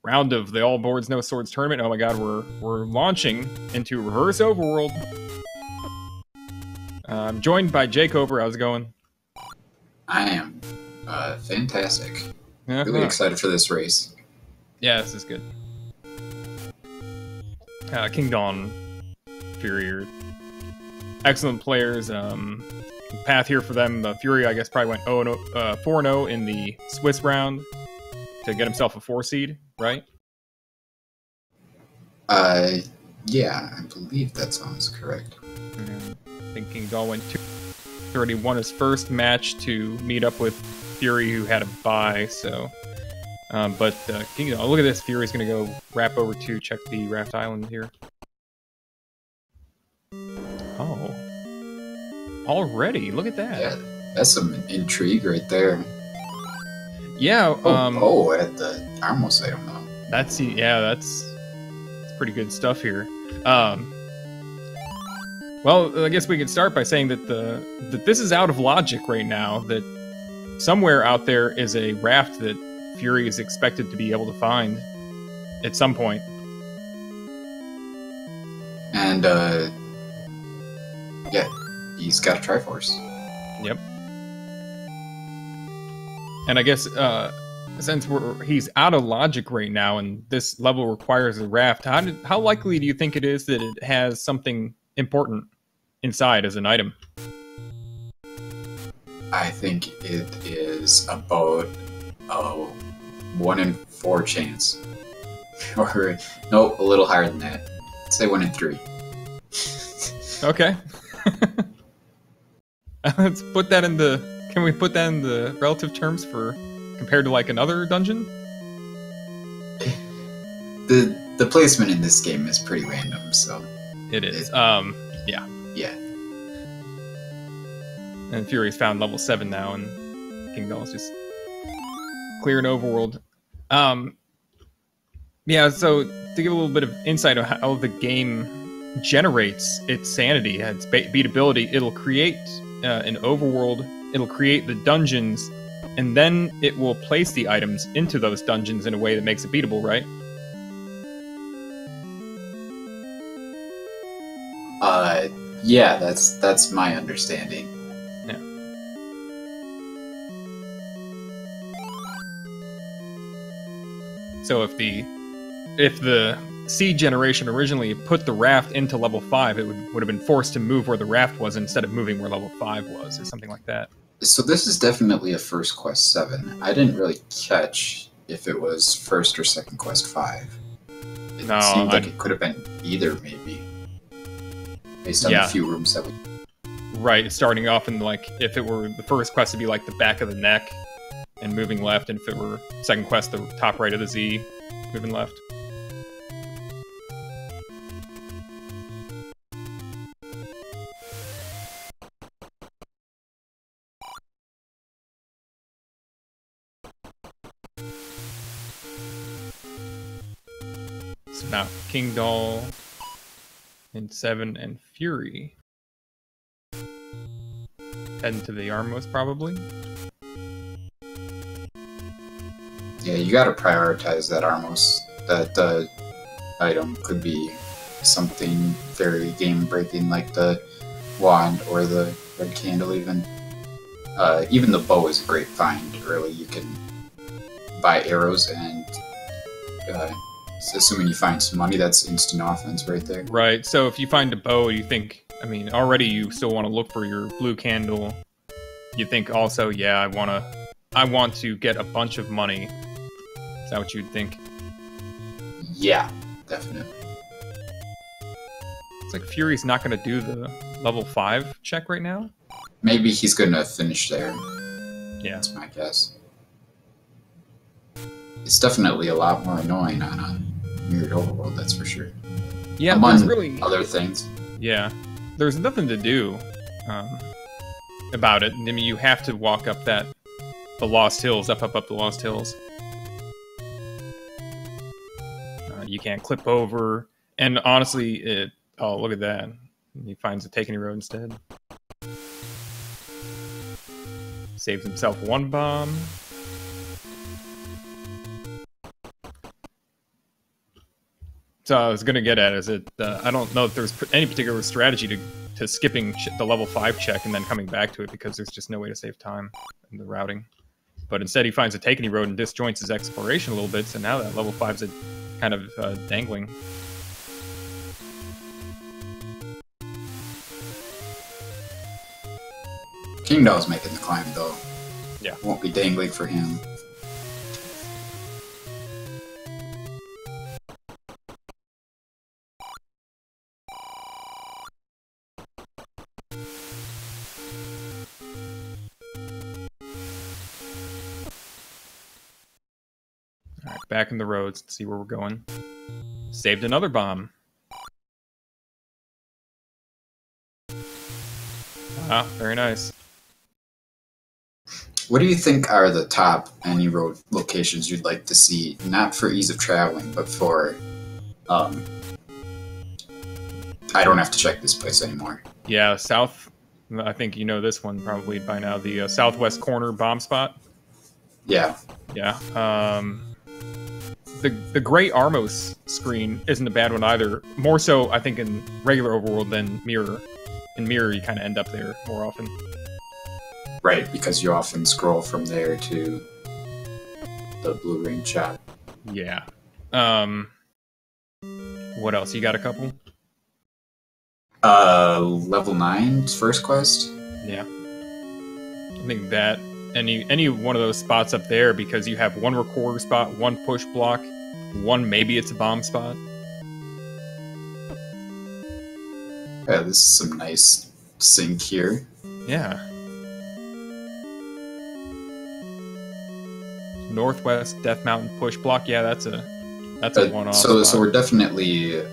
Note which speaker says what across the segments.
Speaker 1: round of the All Boards No Swords tournament. Oh my god, we're launching into Reverse Overworld. I'm joined by Jake Ober. How's it going?
Speaker 2: I am fantastic.
Speaker 1: Uh-huh.
Speaker 2: Really excited for this race.
Speaker 1: Yeah, this is good. Kingdahl, Fury are excellent players. Path here for them. Fury, I guess, probably went 4-0 in the Swiss round to get himself a 4 seed, right?
Speaker 2: Yeah, I believe that sounds correct.
Speaker 1: I think Kingdahl went 2. He already won his first match to meet up with Fury, who had a bye. So, but Kingdahl, look at this. Fury's gonna go wrap over to check the Raft Island here. Oh, already? Look at that.
Speaker 2: Yeah, that's some intrigue right there.
Speaker 1: Yeah.
Speaker 2: At the Armos, I don't know.
Speaker 1: That's pretty good stuff here. Well, I guess we could start by saying that that this is out of logic right now. That somewhere out there is a raft that Fury is expected to be able to find at some point.
Speaker 2: And yeah, he's got a Triforce.
Speaker 1: Yep. And I guess since he's out of logic right now, and this level requires a raft, how likely do you think it is that it has something important inside as an item?
Speaker 2: I think it is about a 1 in 4 chance. Or, no, a little higher than that. Let's say 1 in 3.
Speaker 1: Okay. Let's put that in the... Can we put that in the relative terms for... compared to, like, another dungeon?
Speaker 2: The placement in this game is pretty random, so...
Speaker 1: It is. Yeah.
Speaker 2: Yeah.
Speaker 1: And Fury's found level 7 now, and Kingdahl's just clearing Overworld. Yeah, so to give a little bit of insight on how the game generates its sanity, its beatability, it'll create an Overworld, it'll create the dungeons, and then it will place the items into those dungeons in a way that makes it beatable, right?
Speaker 2: Yeah, that's my understanding.
Speaker 1: Yeah. So if the seed generation originally put the raft into level 5, it would have been forced to move where the raft was instead of moving where level 5 was, or something like that.
Speaker 2: So this is definitely a first quest 7. I didn't really catch if it was first or second quest 5. It seemed like it could have been either, maybe. Based on the few rooms that we...
Speaker 1: Right, starting off in, like, if it were the first quest, it'd be like the back of the neck and moving left, and if it were second quest, the top right of the Z, moving left. So now Kingdahl and 7 and Fury heading to the Armos, probably.
Speaker 2: Yeah, you gotta prioritize that Armos. That item could be something very game-breaking, like the wand or the red candle. Even the bow is a great find early. You can buy arrows, and assuming you find some money, that's instant offense right there.
Speaker 1: Right. So if you find a bow, you think, I mean, already you still want to look for your blue candle. You think also, yeah, I want to get a bunch of money. Is that what you'd think?
Speaker 2: Yeah, definitely.
Speaker 1: It's like Fury's not going to do the level 5 check right now.
Speaker 2: Maybe he's going to finish there.
Speaker 1: Yeah.
Speaker 2: That's my guess. It's definitely a lot more annoying on a Mirrored Overworld, that's for sure.
Speaker 1: Yeah,
Speaker 2: among
Speaker 1: there's really
Speaker 2: other things.
Speaker 1: Yeah, there's nothing to do about it. I mean, you have to walk up the Lost Hills, up the Lost Hills. You can't clip over, and honestly, oh, look at that. He finds a Taken Road instead. Saves himself 1 bomb. I was gonna get at is it. I don't know if there's any particular strategy to skipping the level 5 check and then coming back to it because there's just no way to save time in the routing. But instead, he finds a Takeny road and disjoints his exploration a little bit. So now that level 5's kind of dangling.
Speaker 2: Kingdahl's making the climb though.
Speaker 1: Yeah,
Speaker 2: won't be dangling for him.
Speaker 1: Alright, back in the roads. Let's see where we're going. Saved another bomb. Ah, very nice.
Speaker 2: What do you think are the top any road locations you'd like to see? Not for ease of traveling, but for I don't have to check this place anymore.
Speaker 1: Yeah, south. I think you know this one probably by now. The southwest corner bomb spot.
Speaker 2: Yeah.
Speaker 1: Yeah. The Gray Armos screen isn't a bad one either. More so, I think, in regular Overworld than Mirror. In Mirror, you kind of end up there more often.
Speaker 2: Right, because you often scroll from there to the Blue Ring shop.
Speaker 1: Yeah. What else? You got a couple?
Speaker 2: Level 9's first quest?
Speaker 1: Yeah. I think that any one of those spots up there, because you have one recorder spot, one push block, one maybe it's a bomb spot.
Speaker 2: Yeah, this is some nice sync here.
Speaker 1: Yeah. Northwest Death Mountain push block. Yeah, that's a one-off.
Speaker 2: So we're definitely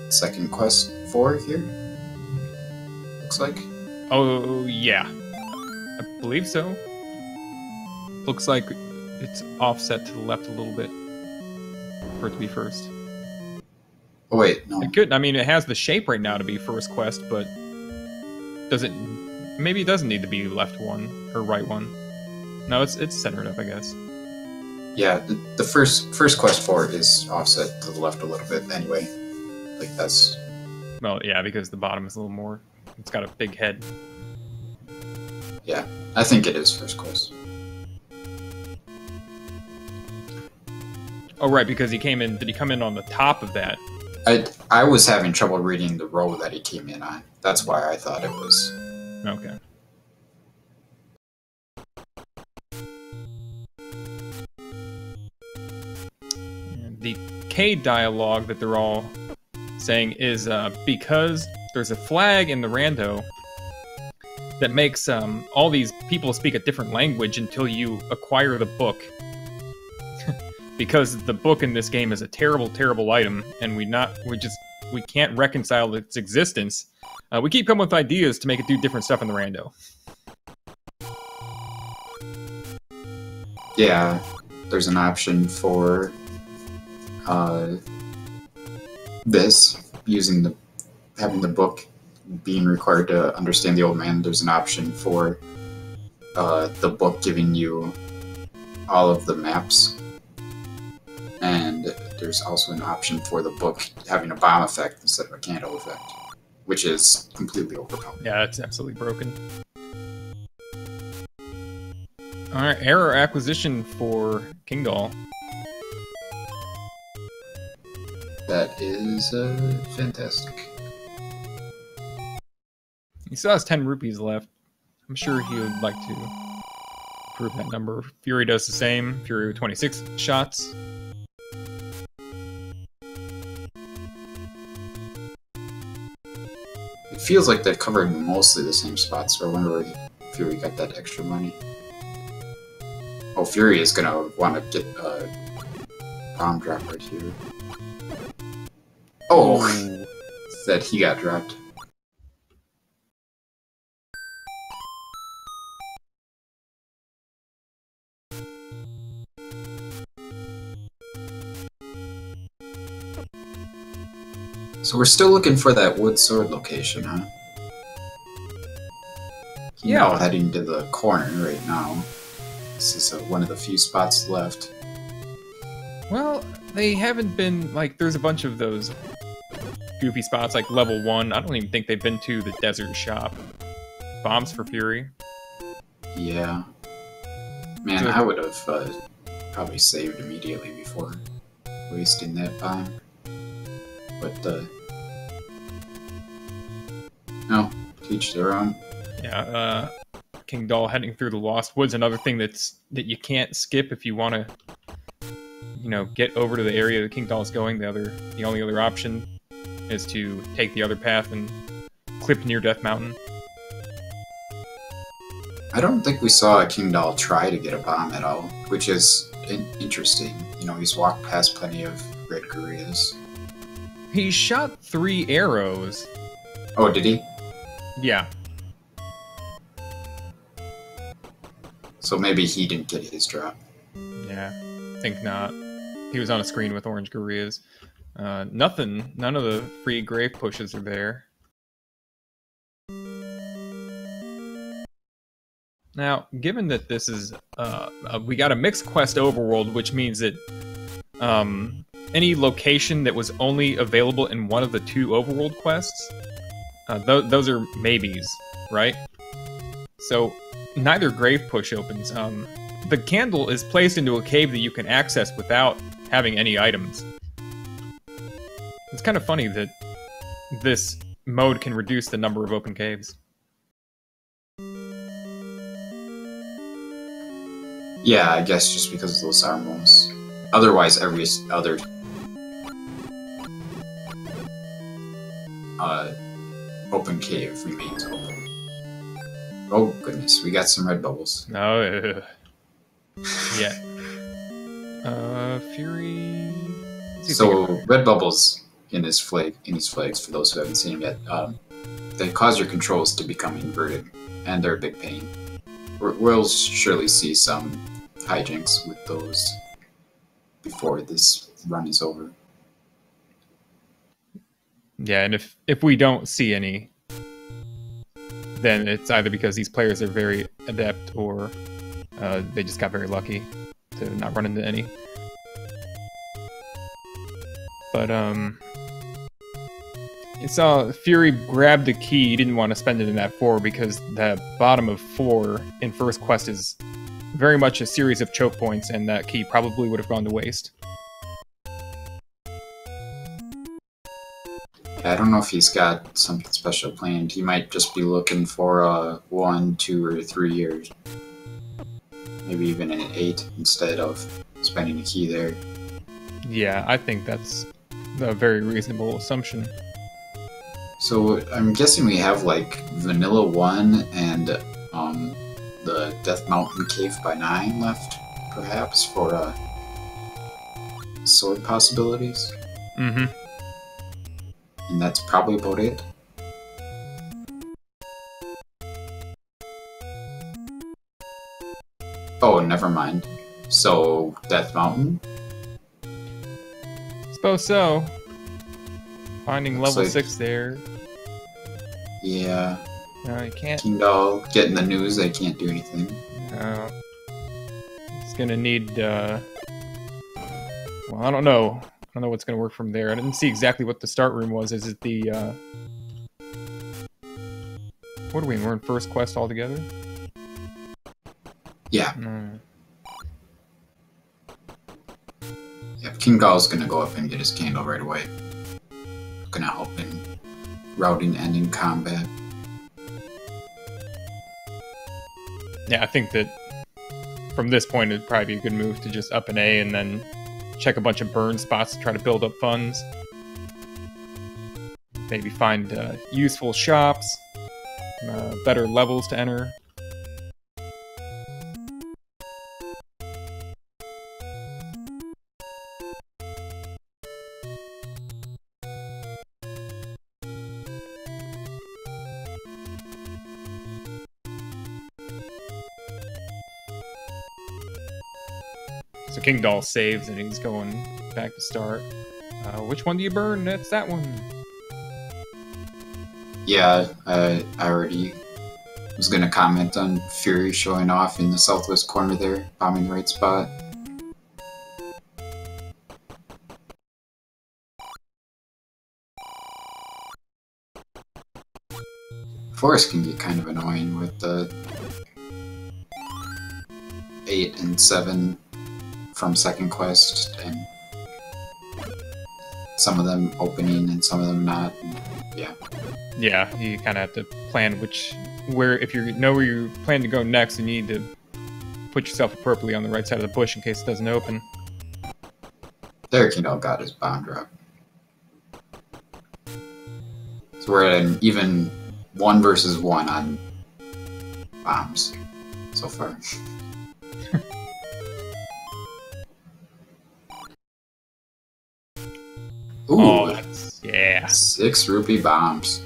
Speaker 2: second quest 4 here. Looks like.
Speaker 1: Oh yeah, I believe so. Looks like it's offset to the left a little bit for it to be first.
Speaker 2: Oh wait, no.
Speaker 1: It could. I mean, it has the shape right now to be first quest, but does it? Maybe it doesn't need to be left one or right one. No, it's centered up, I guess.
Speaker 2: Yeah, the first quest 4 is offset to the left a little bit anyway. Like that's.
Speaker 1: Well, yeah, because the bottom is a little more. It's got a big head.
Speaker 2: Yeah, I think it is first quest.
Speaker 1: Oh right, because he came in. Did he come in on the top of that?
Speaker 2: I was having trouble reading the row that he came in on. That's why I thought it was.
Speaker 1: Okay. And the K dialogue that they're all saying is because there's a flag in the rando that makes all these people speak a different language until you acquire the book. Because the book in this game is a terrible, terrible item, and we can't reconcile its existence. We keep coming with ideas to make it do different stuff in the rando.
Speaker 2: Yeah, there's an option for this using having the book being required to understand the old man. There's an option for the book giving you all of the maps. And there's also an option for the book having a bomb effect instead of a candle effect, which is completely overpowered.
Speaker 1: Yeah, it's absolutely broken. Alright, error acquisition for Kingdahl.
Speaker 2: That is fantastic.
Speaker 1: He still has 10 rupees left. I'm sure he would like to improve that number. Fury does the same. Fury with 26 shots.
Speaker 2: It feels like they've covered mostly the same spots, so I wonder where Fury got that extra money. Oh, Fury is gonna want to get a bomb drop right here. Oh! Said he got dropped. So we're still looking for that wood sword location, huh?
Speaker 1: Yeah.
Speaker 2: Now heading to the corner right now. This is one of the few spots left.
Speaker 1: Well, They haven't been, like, there's a bunch of those goofy spots, like level 1. I don't even think they've been to the desert shop. Bombs for Fury.
Speaker 2: Yeah. Man, I would have probably saved immediately before wasting that bomb. But, no, teach their own.
Speaker 1: Yeah, Kingdahl heading through the Lost Woods, another thing that you can't skip if you want to, you know, get over to the area that Kingdahl is going. The only other option is to take the other path and clip near Death Mountain.
Speaker 2: I don't think we saw Kingdahl try to get a bomb at all, which is interesting. You know, he's walked past plenty of red gorillas.
Speaker 1: He shot 3 arrows.
Speaker 2: Oh, did he?
Speaker 1: Yeah.
Speaker 2: So maybe he didn't get his drop.
Speaker 1: Yeah, think not. He was on a screen with orange gorillas. None of the free grave pushes are there. Now, given that this is, we got a mixed quest overworld, which means that any location that was only available in one of the 2 overworld quests, those are maybes, right? So, neither grave push opens. The candle is placed into a cave that you can access without having any items. It's kind of funny that this mode can reduce the number of open caves.
Speaker 2: Yeah, I guess just because of those armors. Otherwise, every other open cave remains open. Oh goodness, we got some red bubbles.
Speaker 1: Oh, yeah. Fury.
Speaker 2: So red bubbles in his flags, for those who haven't seen them yet, they cause your controls to become inverted, and they're a big pain. We'll surely see some hijinks with those before this run is over.
Speaker 1: Yeah, and if we don't see any, then it's either because these players are very adept or they just got very lucky to not run into any. But you saw Fury grabbed the key. He didn't want to spend it in that 4 because the bottom of 4 in first quest is very much a series of choke points, and that key probably would have gone to waste.
Speaker 2: I don't know if he's got something special planned. He might just be looking for 1, 2, or 3 years. Maybe even an 8 instead of spending a key there.
Speaker 1: Yeah, I think that's a very reasonable assumption.
Speaker 2: So I'm guessing we have like Vanilla 1 and the Death Mountain Cave by 9 left, perhaps, for sword possibilities.
Speaker 1: Mm-hmm.
Speaker 2: And that's probably about it. Oh, never mind. So, Death Mountain?
Speaker 1: Suppose so. Finding
Speaker 2: Looks
Speaker 1: level
Speaker 2: like-
Speaker 1: 6 there.
Speaker 2: Yeah.
Speaker 1: No, you can't.
Speaker 2: Kingdahl getting the news they can't do anything.
Speaker 1: No. It's gonna need, well, I don't know. I don't know what's gonna work from there. I didn't see exactly what the start room was. Is it the, what are we in? We're in first quest altogether?
Speaker 2: Yeah.
Speaker 1: No.
Speaker 2: Yeah, Kingdahl's gonna go up and get his candle right away. Gonna help in routing and in combat.
Speaker 1: Yeah, I think that from this point it'd probably be a good move to just up an A and then check a bunch of burn spots to try to build up funds. Maybe find useful shops, better levels to enter. So Kingdahl saves and he's going back to start. Which one do you burn? That's that one.
Speaker 2: Yeah, I already was gonna comment on Fury showing off in the southwest corner there, bombing the right spot. Forest can get kind of annoying with the 8 and 7 from second quest, and some of them opening and some of them not. And yeah.
Speaker 1: Yeah, you kind of have to plan if you know where you plan to go next, and you need to put yourself appropriately on the right side of the bush in case it doesn't open.
Speaker 2: There, Kingdahl got his bomb drop. So we're at an even 1 versus 1 on bombs so far. Ooh,
Speaker 1: oh, yeah.
Speaker 2: 6 rupee bombs.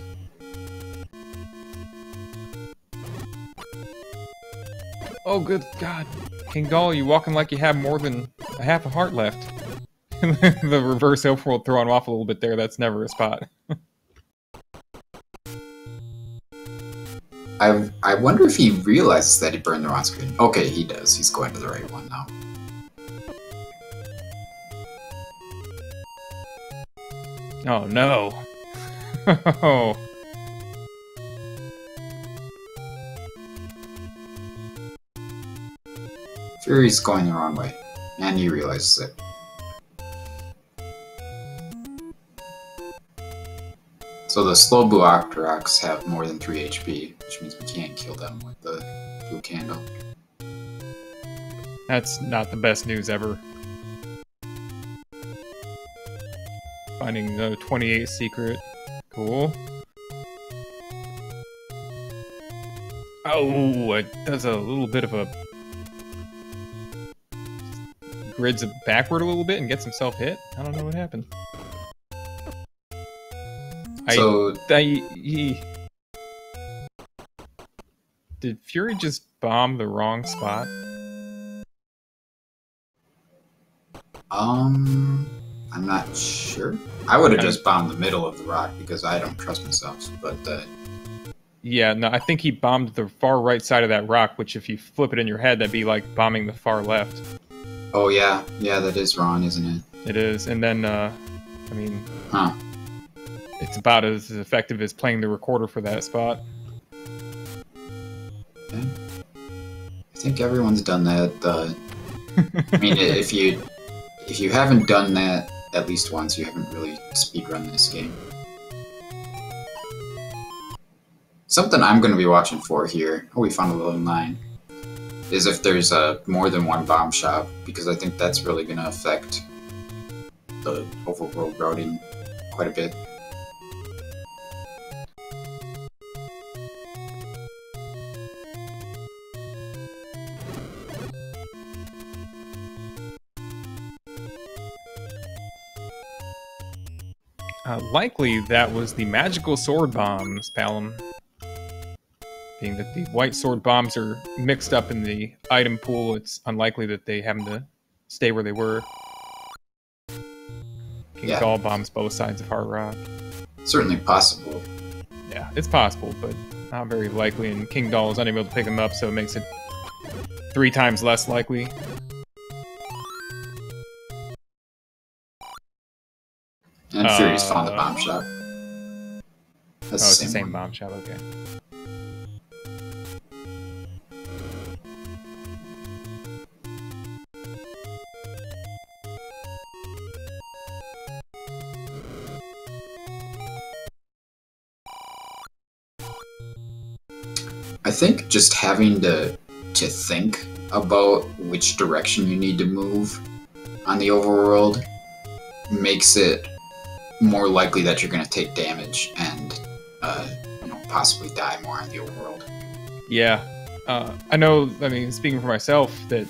Speaker 1: Oh, good God. Kingdahl, you walking like you have more than a half a heart left. The reverse overworld throwing off a little bit there, that's never a spot.
Speaker 2: I wonder if he realizes that he burned the wrong screen. Okay, he does. He's going to the right one now.
Speaker 1: Oh, no. Oh.
Speaker 2: Fury's going the wrong way, and he realizes it. So the slow blue Octoroks have more than 3 HP, which means we can't kill them with the blue candle.
Speaker 1: That's not the best news ever. Finding the 28 secret. Cool. Oh, it does a little bit of a... grids it backward a little bit and gets himself hit. I don't know what happened. Did Fury just bomb the wrong spot?
Speaker 2: I'm not sure. I would have just bombed the middle of the rock because I don't trust myself, but
Speaker 1: yeah, no, I think he bombed the far right side of that rock, which if you flip it in your head, that'd be like bombing the far left.
Speaker 2: Oh yeah, that is wrong, isn't it?
Speaker 1: It is, and then, I mean...
Speaker 2: Huh.
Speaker 1: It's about as effective as playing the recorder for that spot.
Speaker 2: Okay. I think everyone's done that. I mean, if you haven't done that at least once, you haven't really speedrun this game. Something I'm going to be watching for here, oh, we found a little 9, is if there's more than one bomb shop, because I think that's really going to affect the overworld routing quite a bit.
Speaker 1: Likely that was the magical sword bombs, Palom. Being that the white sword bombs are mixed up in the item pool, it's unlikely that they happen to stay where they were. Kingdahl bombs both sides of Hard Rock.
Speaker 2: Certainly possible.
Speaker 1: Yeah, it's possible, but not very likely, and Kingdahl is unable to pick them up, so it makes it 3 times less likely.
Speaker 2: And Fury's found the bomb shop. That's
Speaker 1: it's the same bomb shop, okay.
Speaker 2: I think just having to think about which direction you need to move on the overworld makes it more likely that you're going to take damage and possibly die more on the overworld.
Speaker 1: Yeah. I know, I mean, speaking for myself, that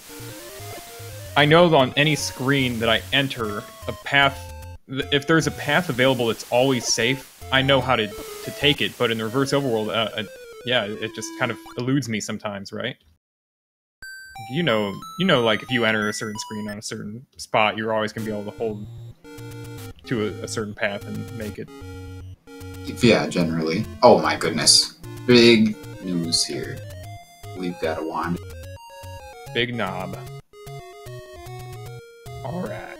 Speaker 1: I know on any screen that I enter, a path, if there's a path available that's always safe, I know how to take it, but in the reverse overworld, yeah, it just kind of eludes me sometimes, right? You know, like if you enter a certain screen on a certain spot, you're always going to be able to hold to a certain path and make it.
Speaker 2: Yeah, generally. Oh my goodness. Big news here. We've got a wand.
Speaker 1: Big knob. Alright.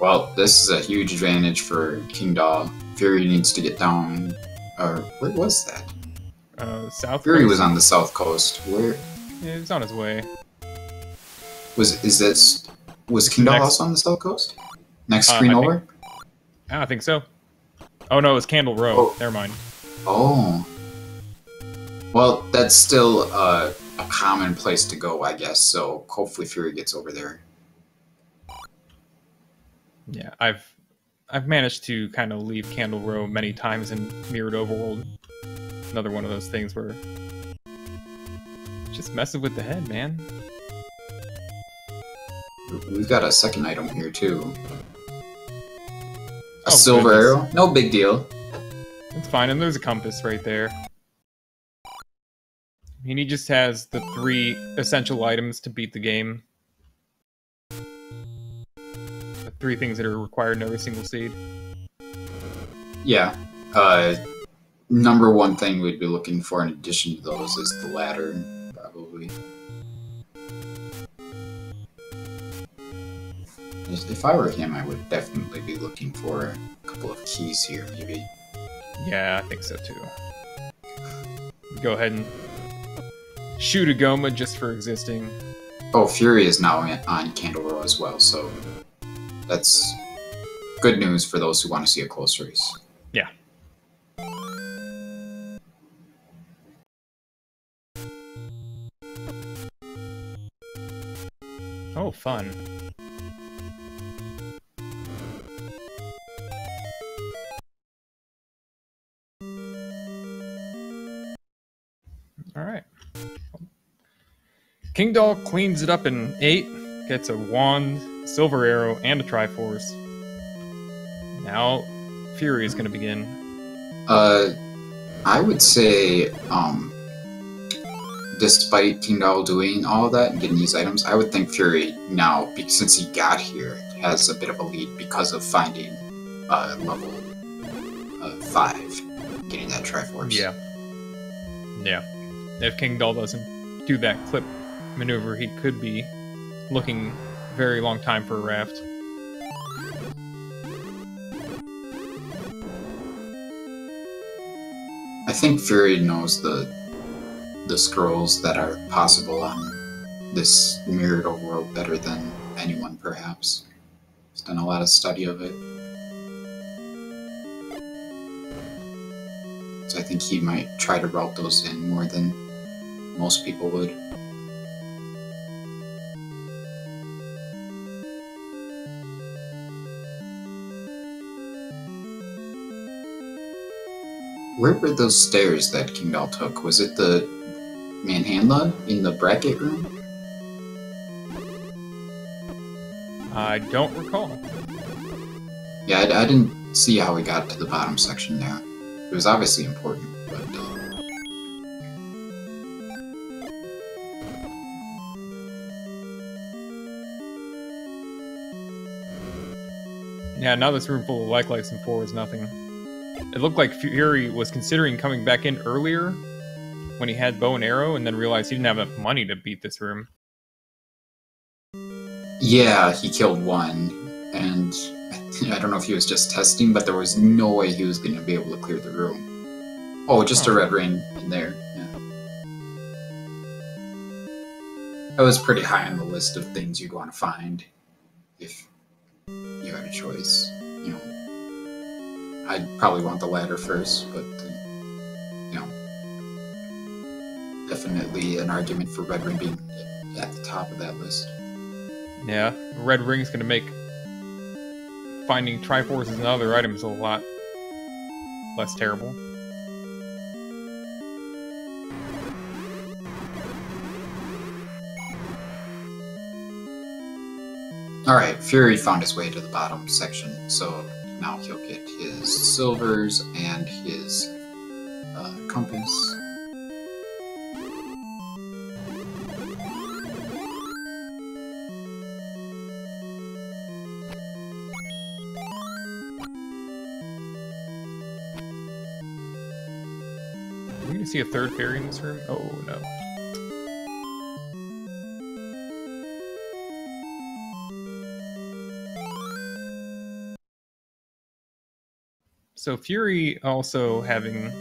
Speaker 2: Well, this is a huge advantage for Kingdahl. Fury needs to get down Or where was that?
Speaker 1: South
Speaker 2: Fury
Speaker 1: coast?
Speaker 2: was on the south coast. Where
Speaker 1: Yeah, he's on his way.
Speaker 2: was Kingdahl
Speaker 1: Next,
Speaker 2: also on the south coast? Next screen
Speaker 1: I
Speaker 2: over?
Speaker 1: think so. Oh no, it was Candle Row.
Speaker 2: Oh.
Speaker 1: Never mind.
Speaker 2: Oh. Well, that's still a common place to go, I guess. So hopefully Fury gets over there.
Speaker 1: Yeah, I've managed to kind of leave Candle Row many times in Mirrored Overworld. Another one of those things where just messing with the head, man.
Speaker 2: We've got a second item here too. A
Speaker 1: Oh,
Speaker 2: silver
Speaker 1: goodness.
Speaker 2: arrow? No big deal.
Speaker 1: It's fine, and there's a compass right there. And he just has the 3 essential items to beat the game. The 3 things that are required in every single seed.
Speaker 2: Yeah. Number one thing we'd be looking for in addition to those is the ladder, probably. If I were him, I would definitely be looking for a couple of keys here, maybe.
Speaker 1: Yeah, I think so too. Go ahead and shoot a Goma just for existing.
Speaker 2: Oh, Fury is now on Candle Row as well, so that's good news for those who want to see a close race.
Speaker 1: Yeah. Oh, fun. Alright. Kingdahl cleans it up in 8, gets a wand, silver arrow, and a Triforce. Now, Fury is going to begin.
Speaker 2: I would say, despite Kingdahl doing all of that and getting these items, I would think Fury now, since he got here, has a bit of a lead because of finding level 5, getting that Triforce.
Speaker 1: Yeah. Yeah. If Kingdahl doesn't do that clip maneuver, he could be looking very long time for a raft.
Speaker 2: I think Fury knows the scrolls that are possible on this mirrored overworld better than anyone, perhaps. He's done a lot of study of it. So I think he might try to route those in more than most people would. Where were those stairs that Kingdahl took? Was it the Manhandla in the bracket room?
Speaker 1: I don't recall.
Speaker 2: Yeah, I didn't see how we got to the bottom section there. It was obviously important, but...
Speaker 1: Yeah, now this room full of lights and 4 is nothing. It looked like Fury was considering coming back in earlier when he had bow and arrow, and then realized he didn't have enough money to beat this room.
Speaker 2: Yeah, he killed one, and I don't know if he was just testing, but there was no way he was going to be able to clear the room. Oh, just a red ring in there. Yeah. That was pretty high on the list of things you'd want to find if you had a choice. You know, I'd probably want the ladder first, but you know, definitely an argument for red ring being at the top of that list.
Speaker 1: Yeah, red ring's gonna make finding Triforces and other items a lot less terrible.
Speaker 2: Alright, Fury found his way to the bottom section, so now he'll get his silvers and his compass.
Speaker 1: Are we gonna see a third fairy in this room? Oh no. So Fury also having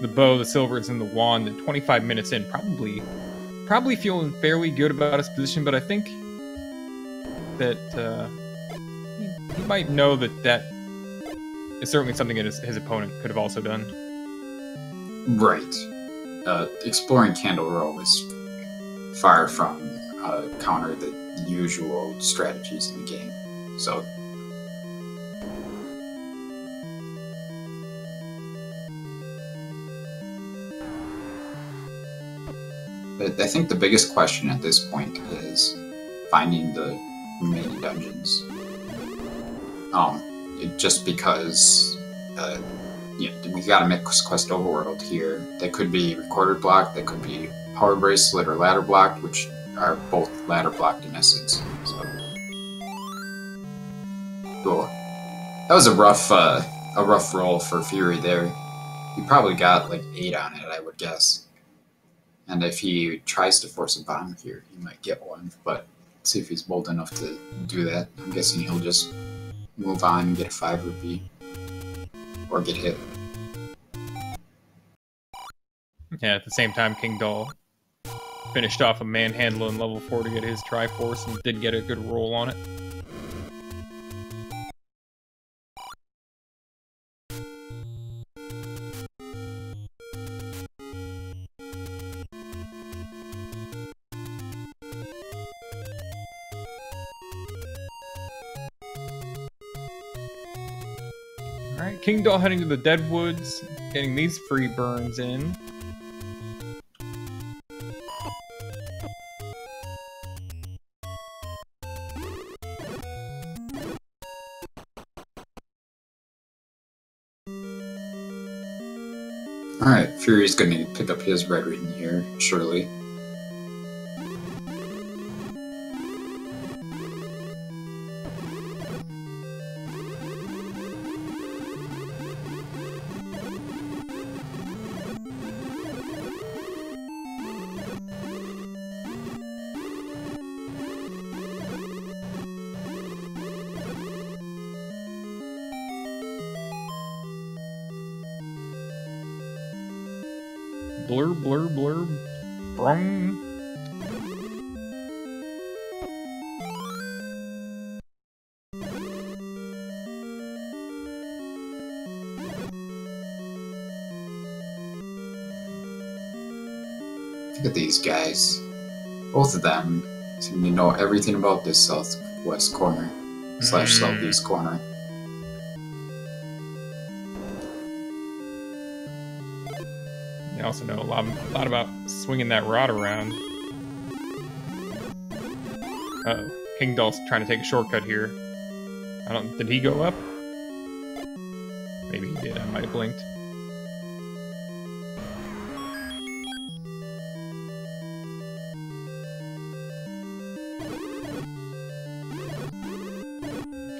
Speaker 1: the bow, the silvers, and the wand. And 25 minutes in, probably feeling fairly good about his position. But I think that he might know that is certainly something that his opponent could have also done.
Speaker 2: Right. Exploring Candle Row is far from counter the usual strategies in the game. So. But I think the biggest question at this point is finding the remaining dungeons. Just because we got a mix quest overworld here. That could be recorded block, that could be power bracelet or ladder blocked, which are both ladder blocked in essence. So cool. That was a rough roll for Fury there. He probably got like 8 on it, I would guess. And if he tries to force a bomb here, he might get one. But let's see if he's bold enough to do that. I'm guessing he'll just move on and get a 5 rupee. Or get hit.
Speaker 1: Yeah, at the same time, Kingdahl finished off a manhandle in level 4 to get his Triforce and did get a good roll on it. Alright, Kingdahl heading to the Deadwoods, getting these free burns in.
Speaker 2: Alright, Fury's gonna pick up his red ring here, surely.
Speaker 1: Blurb, blurb, blurb. Brum.
Speaker 2: Look at these guys. Both of them seem to know everything about this southwest corner. Slash southeast corner.
Speaker 1: They also know a lot about swinging that rod around. Uh-oh. Kingdahl's trying to take a shortcut here. Did he go up? Maybe he did, I might have blinked.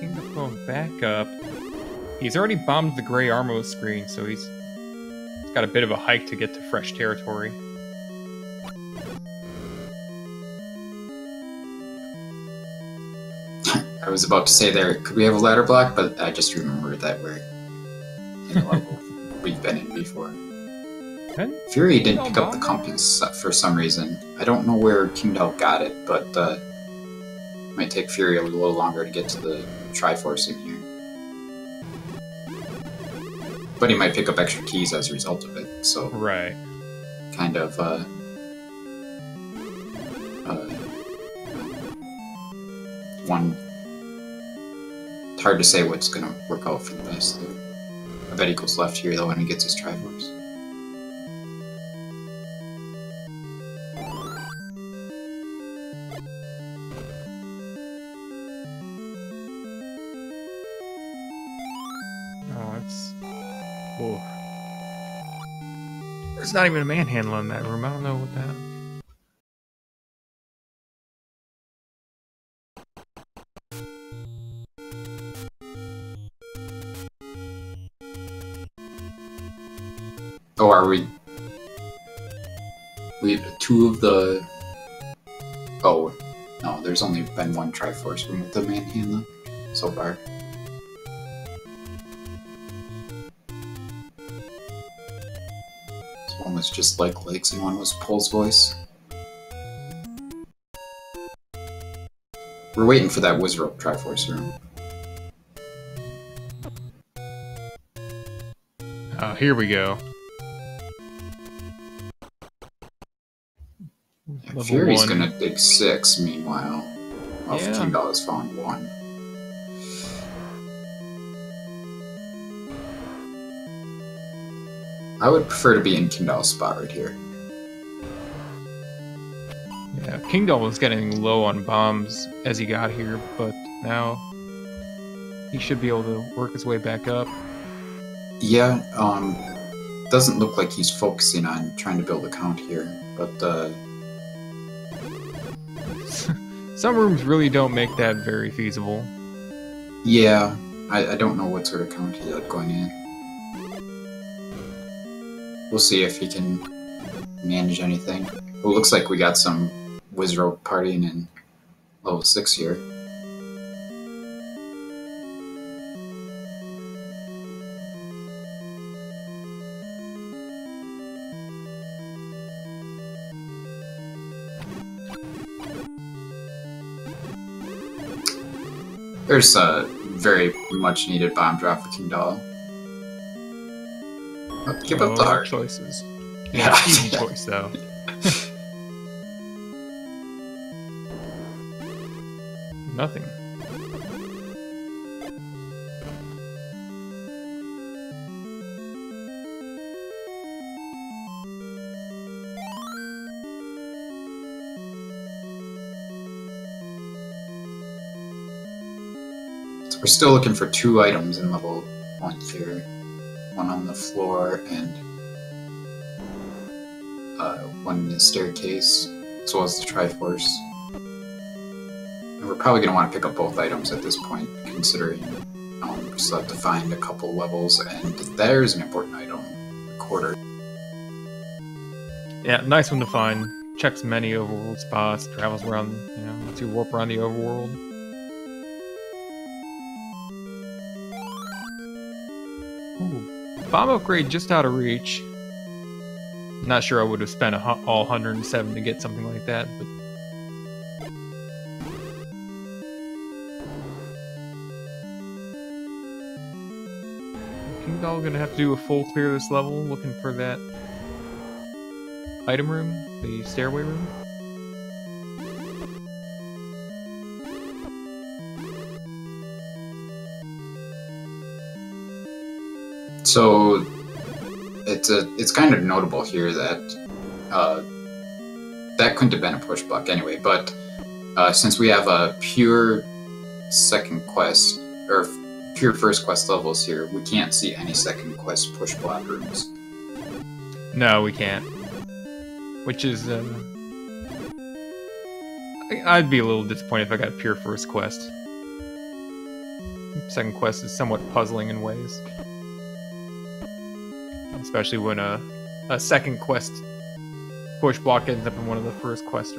Speaker 1: Kingdahl going back up. He's already bombed the gray armor screen, so he's got a bit of a hike to get to fresh territory.
Speaker 2: I was about to say there, could we have a ladder block? But I just remembered that we're in a level we've been in before. Fury didn't pick up the compass for some reason. I don't know where Kingdahl got it, but it might take Fury a little longer to get to the Triforce in here. But he might pick up extra keys as a result of it, so...
Speaker 1: Right.
Speaker 2: Kind of, It's hard to say what's gonna work out for the best there. I bet he goes left here, though, when he gets his Triforce.
Speaker 1: Whoa. There's not even a manhandle in that room. I don't know what that...
Speaker 2: Oh, are we... We have 2 of the... Oh, no, there's only been 1 Triforce room with the manhandle so far. one was just like Lakes and one was Pole's voice. We're waiting for that Wizrope Triforce room.
Speaker 1: Oh, here we go.
Speaker 2: Yeah, Fury's gonna dig 6, meanwhile. Well,
Speaker 1: Yeah.
Speaker 2: Kingdahl has found 1. I would prefer to be in Kingdahl's spot right here.
Speaker 1: Yeah, Kingdahl was getting low on bombs as he got here, but now he should be able to work his way back up.
Speaker 2: Yeah, doesn't look like he's focusing on trying to build a count here, but
Speaker 1: Some rooms really don't make that very feasible.
Speaker 2: yeah, I don't know what sort of count he had going in. We'll see if he can manage anything. Well, looks like we got some Wizrope partying in level 6 here. There's a very much needed bomb drop for Kingdahl. Give up the heart.
Speaker 1: Choices.
Speaker 2: Yeah.
Speaker 1: Yeah, easy choice though. Nothing.
Speaker 2: So we're still looking for 2 items in level 1 here. One on the floor and one in the staircase, as well as the Triforce. And we're probably going to want to pick up both items at this point, considering we still have to find a couple levels, and there's an important item, Recorder.
Speaker 1: Yeah, nice one to find. Checks many overworld spots, travels around, lets you warp around the overworld. Ooh, bomb upgrade just out of reach. Not sure I would have spent all 107 to get something like that, but Kingdahl gonna have to do a full clear this level, looking for that item room, the stairway room.
Speaker 2: So it's kind of notable here that that couldn't have been a push block anyway, but since we have a pure second quest or pure first quest levels here, we can't see any second quest push block rooms.
Speaker 1: No, we can't. Which is I'd be a little disappointed if I got a pure first quest. Second quest is somewhat puzzling in ways. Especially when a second quest push block ends up in one of the first quest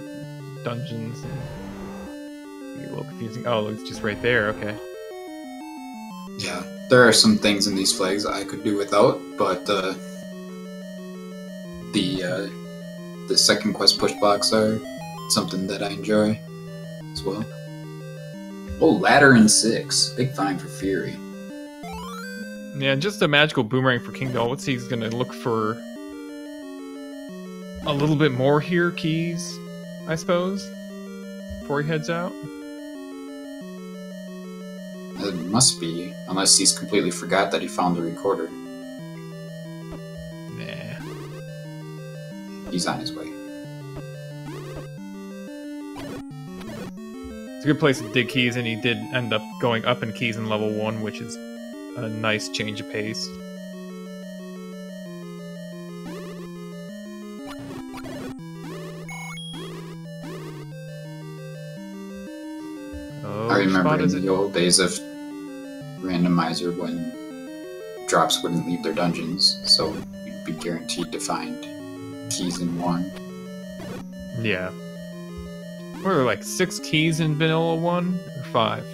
Speaker 1: dungeons. And a little confusing. Oh, it's just right there. Okay.
Speaker 2: Yeah, there are some things in these flags I could do without, but the second quest push blocks are something that I enjoy as well. Oh, ladder in 6. Big find for Fury.
Speaker 1: Yeah, just a magical boomerang for Kingdahl. Let's see, he's gonna look for a little bit more here, keys, I suppose, before he heads out.
Speaker 2: It must be, unless he's completely forgot that he found the recorder.
Speaker 1: Nah.
Speaker 2: He's on his way.
Speaker 1: It's a good place to dig keys, and he did end up going up in keys in level 1, which is a nice change of pace. Oh,
Speaker 2: I remember in the old days of Randomizer when drops wouldn't leave their dungeons, so you'd be guaranteed to find keys in 1.
Speaker 1: Yeah. Were there like 6 keys in Vanilla 1 or 5?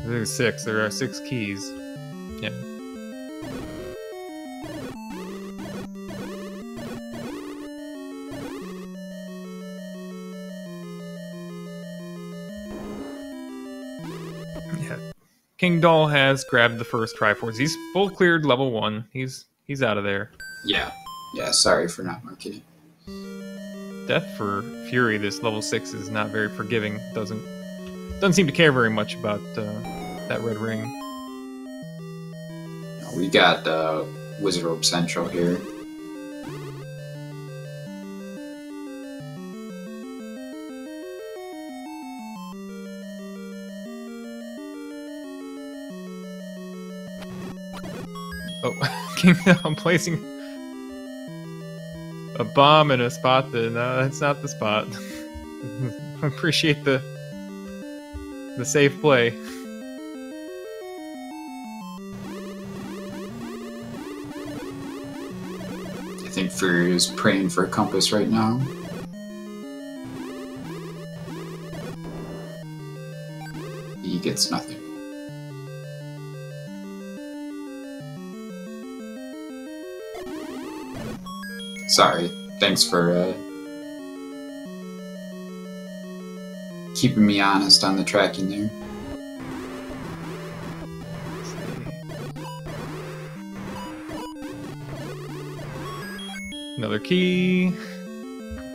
Speaker 1: There's 6. There are 6 keys. Yeah. Kingdahl has grabbed the first Triforce. He's full cleared level 1. He's out of there.
Speaker 2: Yeah. Yeah, sorry for not marking it.
Speaker 1: Death for Fury, this level 6 is not very forgiving. Doesn't seem to care very much about that red ring.
Speaker 2: We got Wizard Orb Central here.
Speaker 1: Oh, Kingdahl placing a bomb in a spot that no, that's not the spot. Appreciate the safe play.
Speaker 2: I think Fury is praying for a compass right now. He gets nothing. Sorry. Thanks for keeping me honest on the tracking there.
Speaker 1: Another key.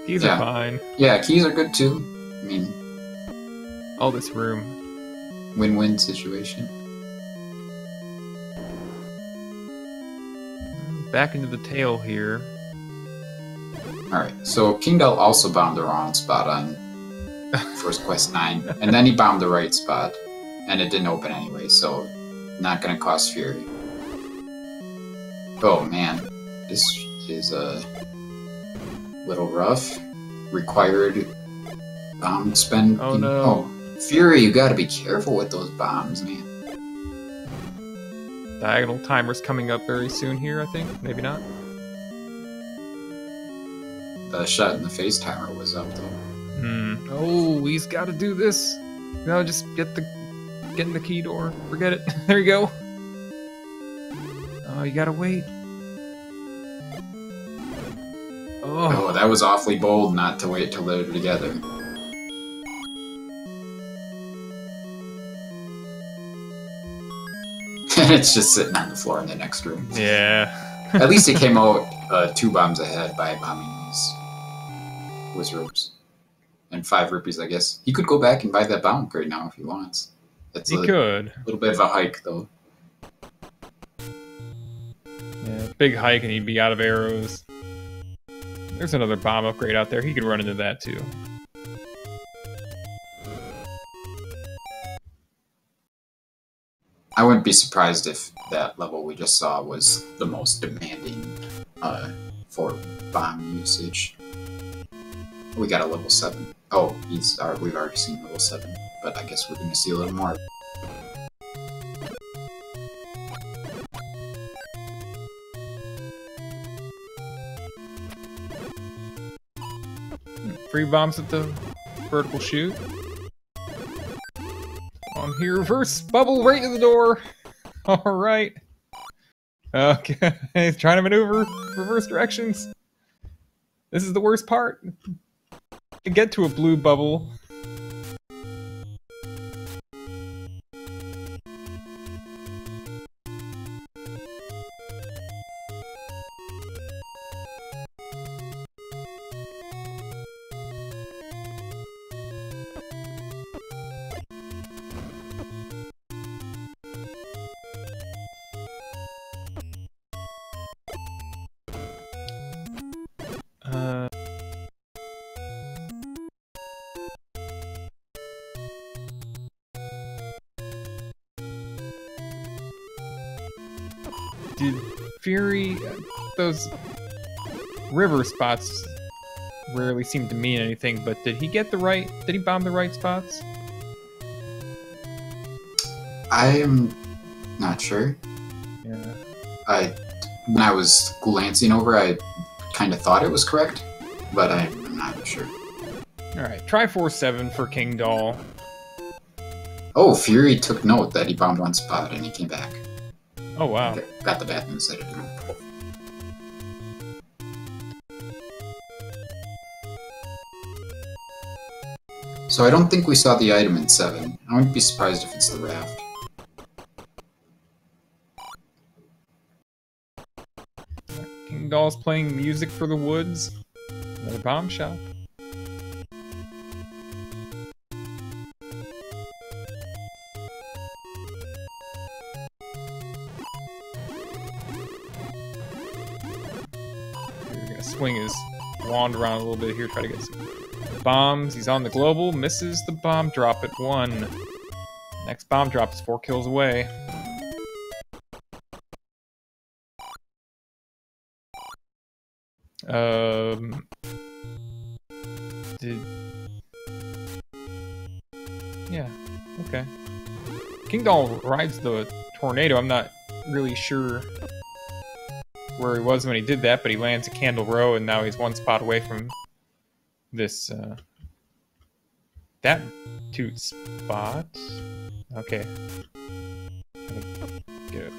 Speaker 1: Keys are fine.
Speaker 2: Yeah, keys are good too. I mean,
Speaker 1: all this room.
Speaker 2: Win-win situation.
Speaker 1: Back into the tail here.
Speaker 2: Alright, so Kingdahl also bombed the wrong spot on First Quest 9, and then he bombed the right spot, and it didn't open anyway, so not gonna cost Fury. Oh man, this is a little rough. Required bomb spend.
Speaker 1: Oh no.
Speaker 2: Oh, Fury, you gotta be careful with those bombs, man.
Speaker 1: Diagonal timer's coming up very soon here, I think. Maybe not.
Speaker 2: The shot in the face timer was up though.
Speaker 1: Oh, he's got to do this. No, just get in the key door. Forget it. There you go. Oh, you gotta wait.
Speaker 2: Oh, that was awfully bold not to wait till they're together. It's just sitting on the floor in the next room.
Speaker 1: Yeah.
Speaker 2: At least it came out 2 bombs ahead by bombing these wizards. And 5 rupees, I guess. He could go back and buy that bomb crate now if he wants.
Speaker 1: He could.
Speaker 2: A little bit of a hike, though.
Speaker 1: Yeah, big hike and he'd be out of arrows. There's another bomb upgrade out there. He could run into that, too.
Speaker 2: I wouldn't be surprised if that level we just saw was the most demanding for bomb usage. We got a level 7. Oh, we've already seen level 7, but I guess we're going to see a little more.
Speaker 1: Free bombs at the vertical chute. On here, reverse bubble right to the door. All right. Okay, he's trying to maneuver reverse directions. This is the worst part. To get to a blue bubble. Did Fury... Those river spots rarely seem to mean anything, but did he get the right... Did he bomb the right spots?
Speaker 2: I'm not sure.
Speaker 1: Yeah.
Speaker 2: When I was glancing over, I kind of thought it was correct, but I'm not sure.
Speaker 1: Alright, try 4-7 for Kingdahl.
Speaker 2: Oh, Fury took note that he bombed one spot and he came back.
Speaker 1: Oh, wow.
Speaker 2: Got the bad news that it didn't. So I don't think we saw the item in 7. I wouldn't be surprised if it's the raft.
Speaker 1: Kingdahl's playing music for the woods. Another bomb shop. We're gonna swing his wand around a little bit here, try to get some bombs. He's on the global, misses the bomb drop at 1. Next bomb drop is 4 kills away. Yeah, okay. Kingdahl rides the tornado. I'm not really sure where he was when he did that, but he lands at Candle Row, and now he's 1 spot away from this, that 2 spot. Okay. Get it.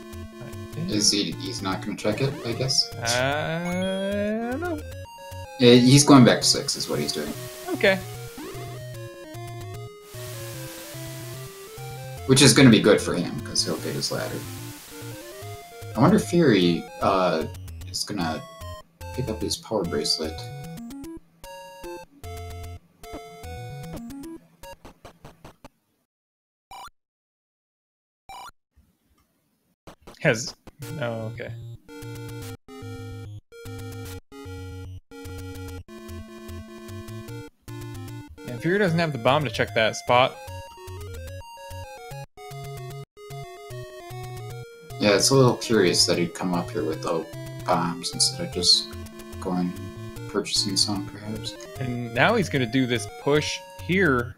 Speaker 2: He's not going to check it, I guess?
Speaker 1: I don't know.
Speaker 2: Yeah, he's going back to 6 is what he's doing.
Speaker 1: Okay.
Speaker 2: Which is going to be good for him, because he'll get his ladder. I wonder if Fury is going to pick up his power bracelet.
Speaker 1: Oh, okay. Yeah, Fury doesn't have the bomb to check that spot.
Speaker 2: Yeah, it's a little curious that he'd come up here without bombs instead of just going purchasing some, perhaps.
Speaker 1: And now he's going to do this push here.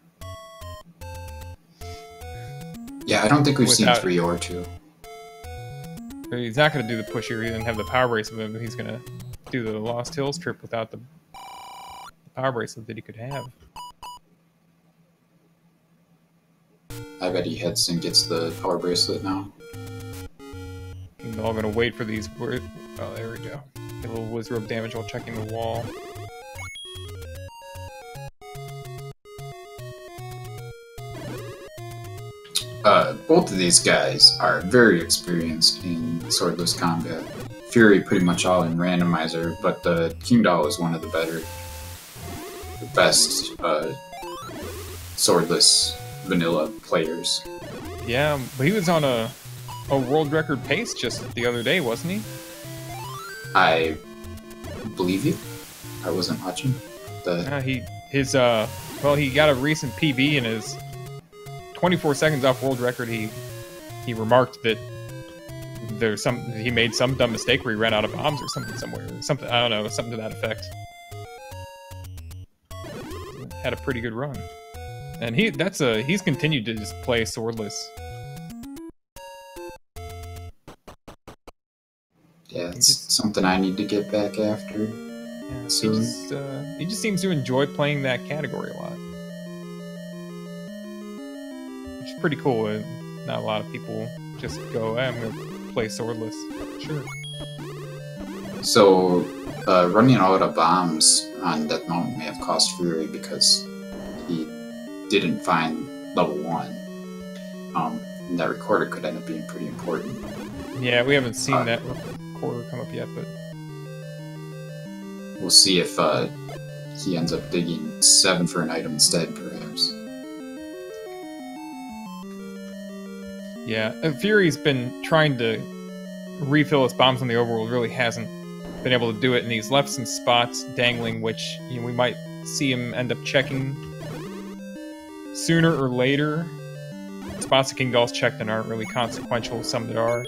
Speaker 2: Yeah, I don't think we've seen 3 or 2.
Speaker 1: He's not going to do the push here. He doesn't have the power bracelet, but he's going to do the Lost Hills trip without the power bracelet that he could have.
Speaker 2: I bet he heads and gets the power bracelet now.
Speaker 1: Kingdahl going to wait for these. Oh, there we go. Get a little Wizrobe damage while checking the wall.
Speaker 2: Both of these guys are very experienced in swordless combat. Fury pretty much all in Randomizer, but Kingdahl is one of the best swordless vanilla players.
Speaker 1: Yeah, but he was on a world record pace just the other day, wasn't he?
Speaker 2: I believe you. I wasn't watching.
Speaker 1: He got a recent PB in his 24 seconds off world record. He remarked that he made some dumb mistake where he ran out of bombs or something somewhere. Something, I don't know, something to that effect. Had a pretty good run. And he's continued to just play swordless.
Speaker 2: Yeah, it's something I need to get back after.
Speaker 1: Yeah, he just seems to enjoy playing that category a lot. Which is pretty cool. Not a lot of people just go, hey, I'm going to play swordless. Sure.
Speaker 2: So, running out of bombs on Death Mountain may have cost Fury because he didn't find level 1. And that recorder could end up being pretty important.
Speaker 1: Yeah, we haven't seen that recorder come up yet, but
Speaker 2: we'll see if he ends up digging 7 for an item instead, perhaps.
Speaker 1: Yeah, Fury's been trying to refill his bombs on the overworld, really hasn't been able to do it, and he's left some spots dangling, which we might see him end up checking sooner or later. Spots that Kingdahl's checked and aren't really consequential, some that are.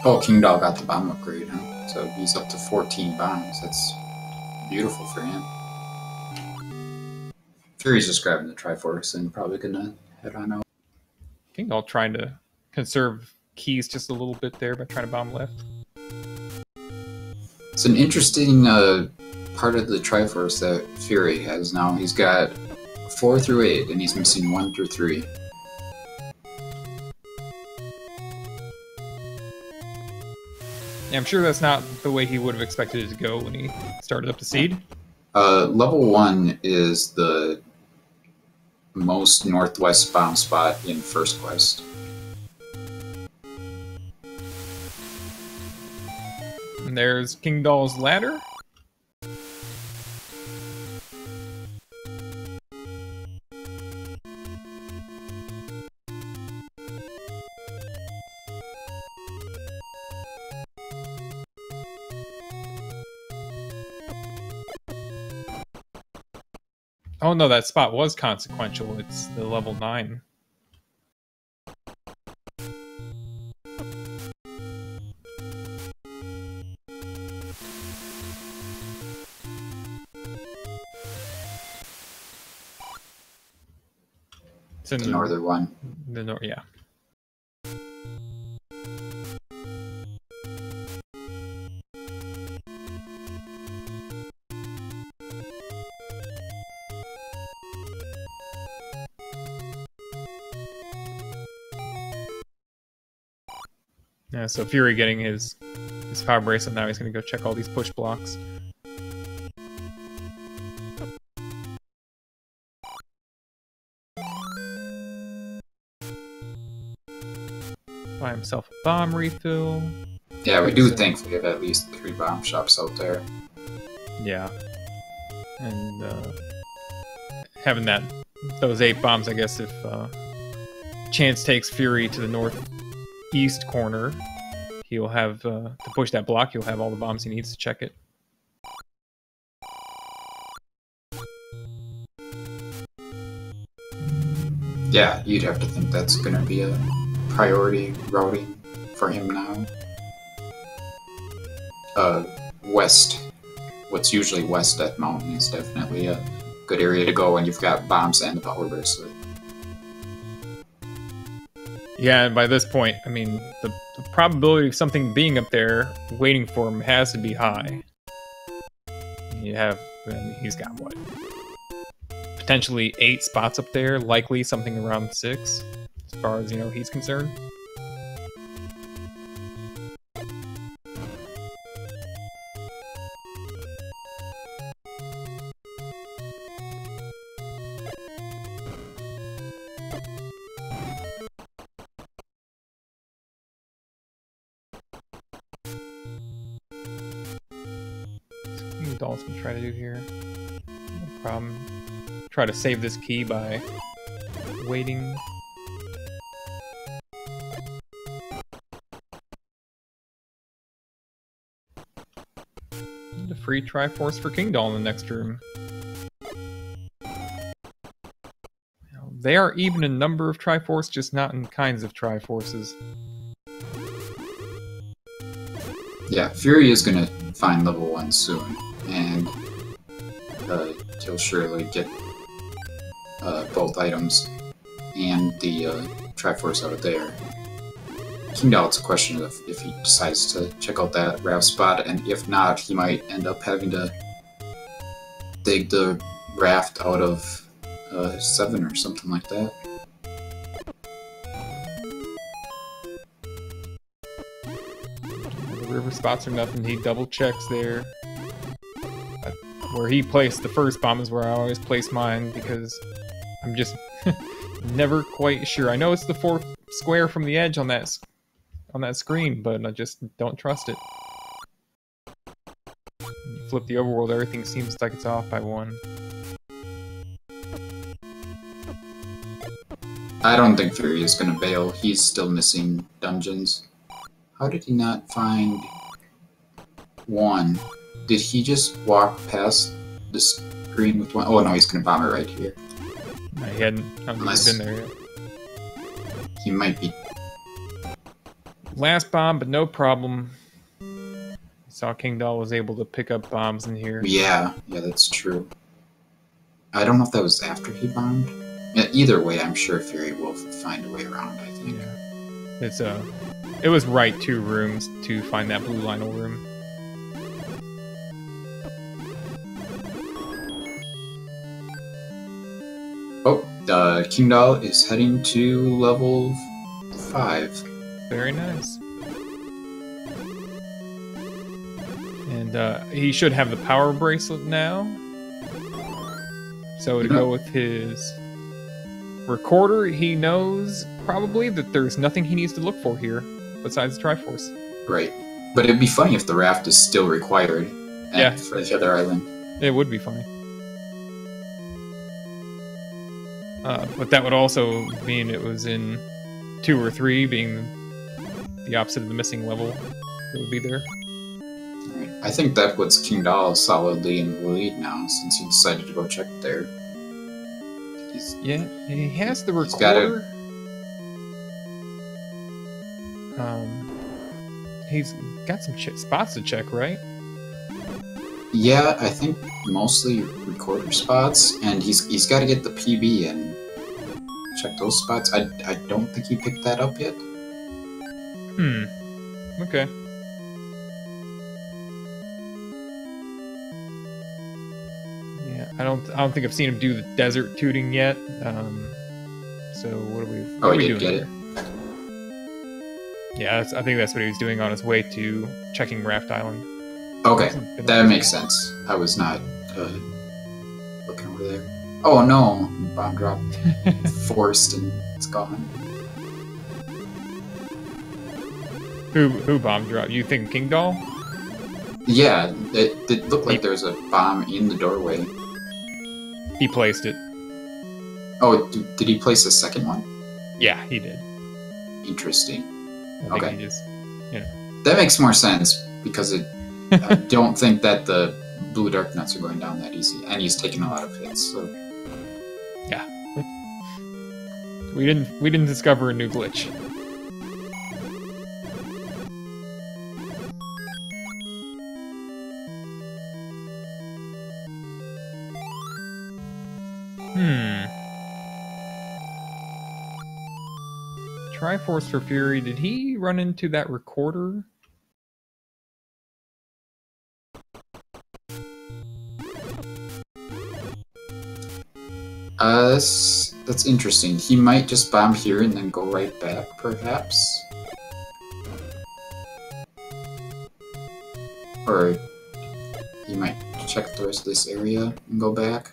Speaker 2: Oh, Kingdahl got the bomb upgrade, huh? So he's up to 14 bombs. That's beautiful for him. Fury's just grabbing the Triforce and probably gonna head on out.
Speaker 1: Kingdahl trying to conserve keys just a little bit there by trying to bomb left.
Speaker 2: It's an interesting part of the Triforce that Fury has now. He's got 4 through 8, and he's missing 1 through 3. Yeah,
Speaker 1: I'm sure that's not the way he would have expected it to go when he started up the seed.
Speaker 2: Level 1 is the most northwest bomb spot in first quest.
Speaker 1: And there's Kingdahl's ladder. Oh no, that spot was consequential. It's the level 9. It's in
Speaker 2: The northern one.
Speaker 1: The north, yeah. Yeah, so Fury getting his power bracelet now. He's gonna go check all these push blocks. Buy himself a bomb refill.
Speaker 2: Yeah, we do thankfully have at least 3 bomb shops out there.
Speaker 1: Yeah, and having those 8 bombs, I guess if Chance takes Fury to the northeast corner, he'll have to push that block. He'll have all the bombs he needs to check it.
Speaker 2: Yeah, you'd have to think that's going to be a priority routing for him now. West, what's usually west at Mountain is definitely a good area to go when you've got bombs and the power bracelet.
Speaker 1: Yeah, and by this point, I mean, the probability of something being up there waiting for him has to be high. He's got what? Potentially 8 spots up there, likely something around 6, as far as, he's concerned. Kingdahl's gonna try to do here. No problem. Try to save this key by waiting. And a free Triforce for Kingdahl in the next room. They are even in number of Triforce, just not in kinds of Triforces.
Speaker 2: Yeah, Fury is going to find level 1 soon, and he'll surely get both items and the Triforce out of there. Kingdahl, it's a question of if he decides to check out that raft spot, and if not, he might end up having to dig the raft out of 7 or something like that.
Speaker 1: The river spots are nothing. He double checks there. Where he placed the first bomb is where I always place mine, because I'm just never quite sure. I know it's the 4th square from the edge on that screen, but I just don't trust it. When you flip the overworld, everything seems like it's off by 1.
Speaker 2: I don't think Fury is going to bail. He's still missing dungeons. How did he not find 1? Did he just walk past the screen with 1? Oh no, he's going to bomb it right here.
Speaker 1: No, he hadn't. I don't think he's been there yet.
Speaker 2: He might be.
Speaker 1: Last bomb, but no problem. Saw Kingdahl was able to pick up bombs in here.
Speaker 2: Yeah, that's true. I don't know if that was after he bombed. Yeah, either way, I'm sure Fury will find a way around, I think.
Speaker 1: Yeah. It was right 2 rooms to find that blue Lionel room.
Speaker 2: Oh, Kingdahl is heading to level 5.
Speaker 1: Very nice. And he should have the power bracelet now. So to go with his recorder, he knows probably that there's nothing he needs to look for here besides the Triforce.
Speaker 2: Right. But it'd be funny if the raft is still required for the other island.
Speaker 1: It would be funny. But that would also mean it was in 2 or 3, being the opposite of the missing level that would be there.
Speaker 2: Right. I think that puts Kingdahl solidly in the lead now, since he decided to go check there.
Speaker 1: He has the recorder. He's got some spots to check, right?
Speaker 2: Yeah, I think mostly recorder spots, and he's got to get the PB and check those spots. I don't think he picked that up yet.
Speaker 1: Okay. Yeah, I don't think I've seen him do the desert tooting yet. So what are we? What are we doing
Speaker 2: get
Speaker 1: here?
Speaker 2: it.
Speaker 1: Yeah, I think that's what he was doing on his way to checking Raft Island.
Speaker 2: Okay, that makes sense. I was not looking over there. Oh no, bomb drop forced and it's gone.
Speaker 1: Who bomb dropped? You think Kingdahl?
Speaker 2: Yeah, it looked like there was a bomb in the doorway.
Speaker 1: He placed it.
Speaker 2: Oh, did he place a second one?
Speaker 1: Yeah, he did.
Speaker 2: Interesting.
Speaker 1: I think he just,
Speaker 2: That makes more sense, because I don't think that the blue dark nuts are going down that easy, and he's taking a lot of hits. So
Speaker 1: yeah, we didn't discover a new glitch. Triforce for Fury. Did he run into that recorder?
Speaker 2: That's interesting. He might just bomb here and then go right back, perhaps? Or he might check the rest of this area and go back.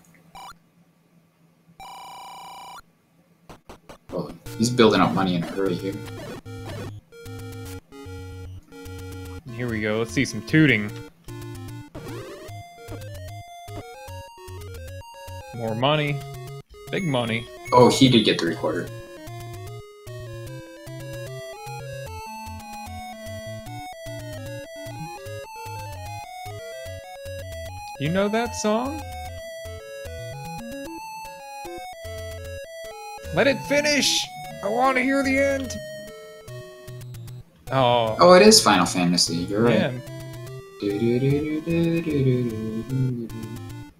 Speaker 2: Oh, he's building up money in a hurry here.
Speaker 1: Here we go. Let's see some tooting. More money. Big money.
Speaker 2: Oh, he did get the recorder.
Speaker 1: You know that song? Let it finish! I want to hear the end! Oh.
Speaker 2: Oh, it is Final Fantasy. You're right.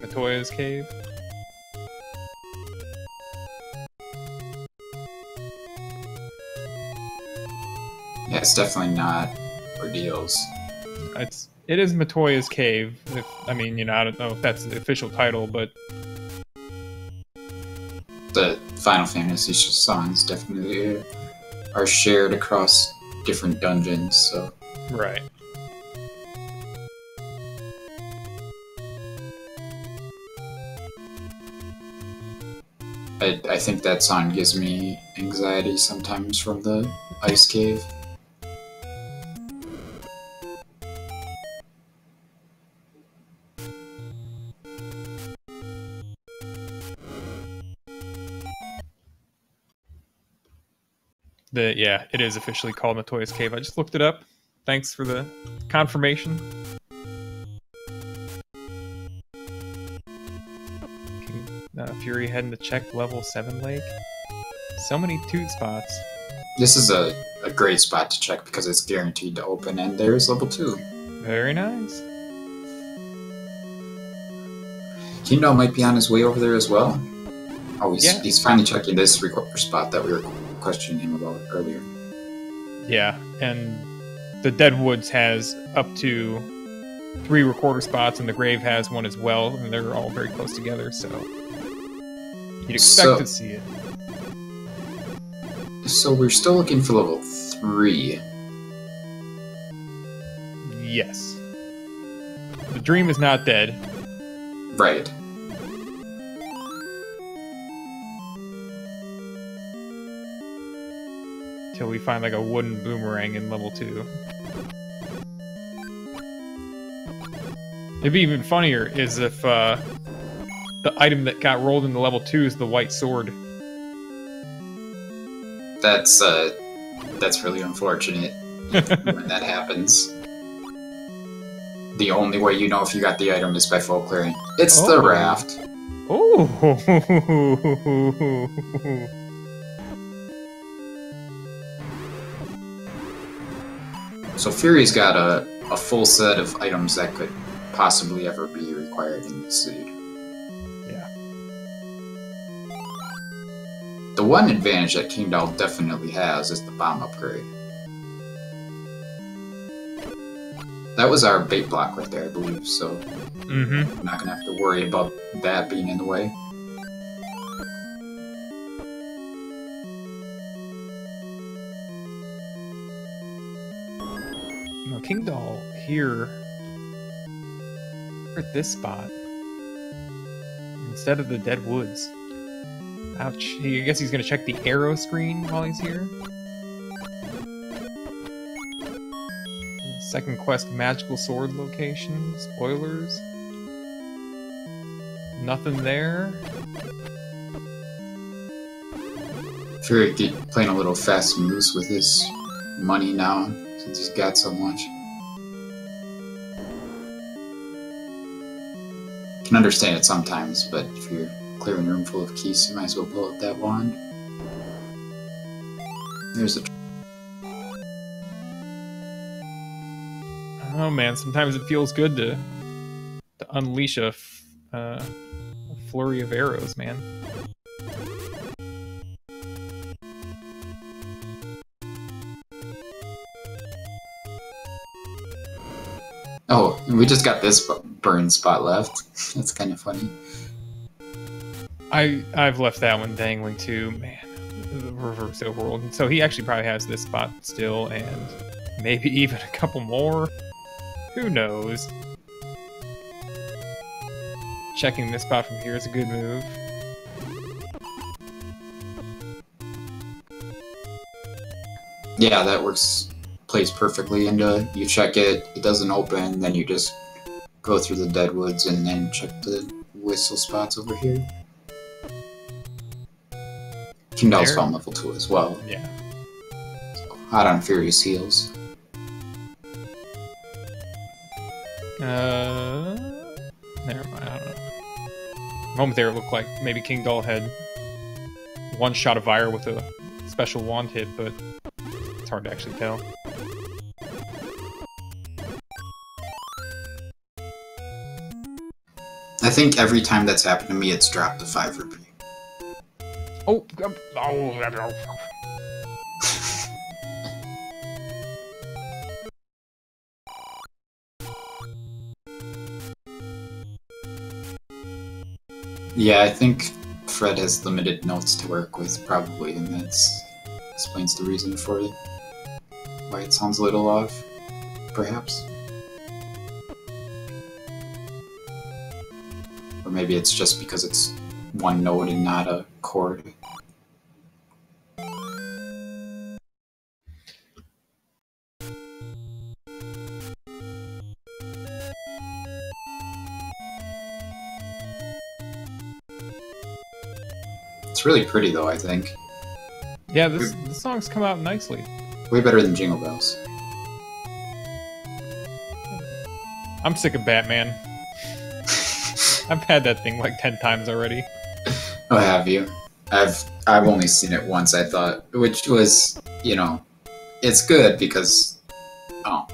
Speaker 1: Matoya's Cave.
Speaker 2: Yeah, it's definitely not Ordeals.
Speaker 1: It is Matoya's Cave. I don't know if that's the official title, but
Speaker 2: the Final Fantasy songs definitely are shared across different dungeons, so...
Speaker 1: Right.
Speaker 2: I think that song gives me anxiety sometimes from the ice cave.
Speaker 1: Yeah, it is officially called Matoya's Cave. I just looked it up. Thanks for the confirmation. Fury heading to check level 7 lake. So many toot spots.
Speaker 2: This is a great spot to check because it's guaranteed to open, and there's level 2.
Speaker 1: Very nice.
Speaker 2: Kingdahl might be on his way over there as well. Oh, he's finally checking this recorder spot that we were questioning him about earlier.
Speaker 1: Yeah, and the Deadwoods has up to 3 recorder spots, and the Grave has one as well, and they're all very close together, so you'd expect to see it.
Speaker 2: So we're still looking for level 3.
Speaker 1: Yes. The dream is not dead.
Speaker 2: Right.
Speaker 1: Till we find like a wooden boomerang in level 2. It'd be even funnier is if the item that got rolled into level 2 is the white sword.
Speaker 2: That's really unfortunate when that happens. The only way you know if you got the item is by full clearing. It's the raft.
Speaker 1: Oh.
Speaker 2: So Fury's got a full set of items that could possibly ever be required in the seed.
Speaker 1: Yeah.
Speaker 2: The one advantage that Kingdahl definitely has is the bomb upgrade. That was our bait block right there, I believe, so we're not going to have to worry about that being in the way.
Speaker 1: No, Kingdahl here at this spot instead of the dead woods. Ouch. I guess he's going to check the arrow screen while he's here. Second quest, magical sword location. Spoilers. Nothing there.
Speaker 2: Fury playing a little fast and loose with his money now, since he's got so much. Can understand it sometimes, but if you're clearing a room full of keys, you might as well blow up that wand. There's a...
Speaker 1: Oh man, sometimes it feels good to unleash a flurry of arrows, man.
Speaker 2: Oh, we just got this burn spot left. That's kind of funny.
Speaker 1: I've left that one dangling too, man. The reverse overworld. So he actually probably has this spot still, and maybe even a couple more. Who knows? Checking this spot from here is a good move.
Speaker 2: Yeah, that works. Plays perfectly into, you check it, it doesn't open, then you just go through the dead woods and then check the whistle spots over here. Kingdahl's found level 2 as well.
Speaker 1: Yeah.
Speaker 2: So, hot on Fury's heels.
Speaker 1: Never mind, I don't know. A moment there it looked like maybe Kingdahl had one shot of fire with a special wand hit, but it's hard to actually tell.
Speaker 2: I think every time that's happened to me, it's dropped a 5 rupee.
Speaker 1: Oh,
Speaker 2: Yeah, I think Fred has limited notes to work with, probably, and that explains the reason for it. Why it sounds a little off, perhaps. Or maybe it's just because it's one note and not a chord. It's really pretty though, I think.
Speaker 1: yeah, this song's come out nicely.
Speaker 2: Way better than Jingle Bells.
Speaker 1: I'm sick of Batman. I've had that thing like 10 times already.
Speaker 2: Oh, have you? I've only seen it once, I thought, which was, you know, it's good because, oh,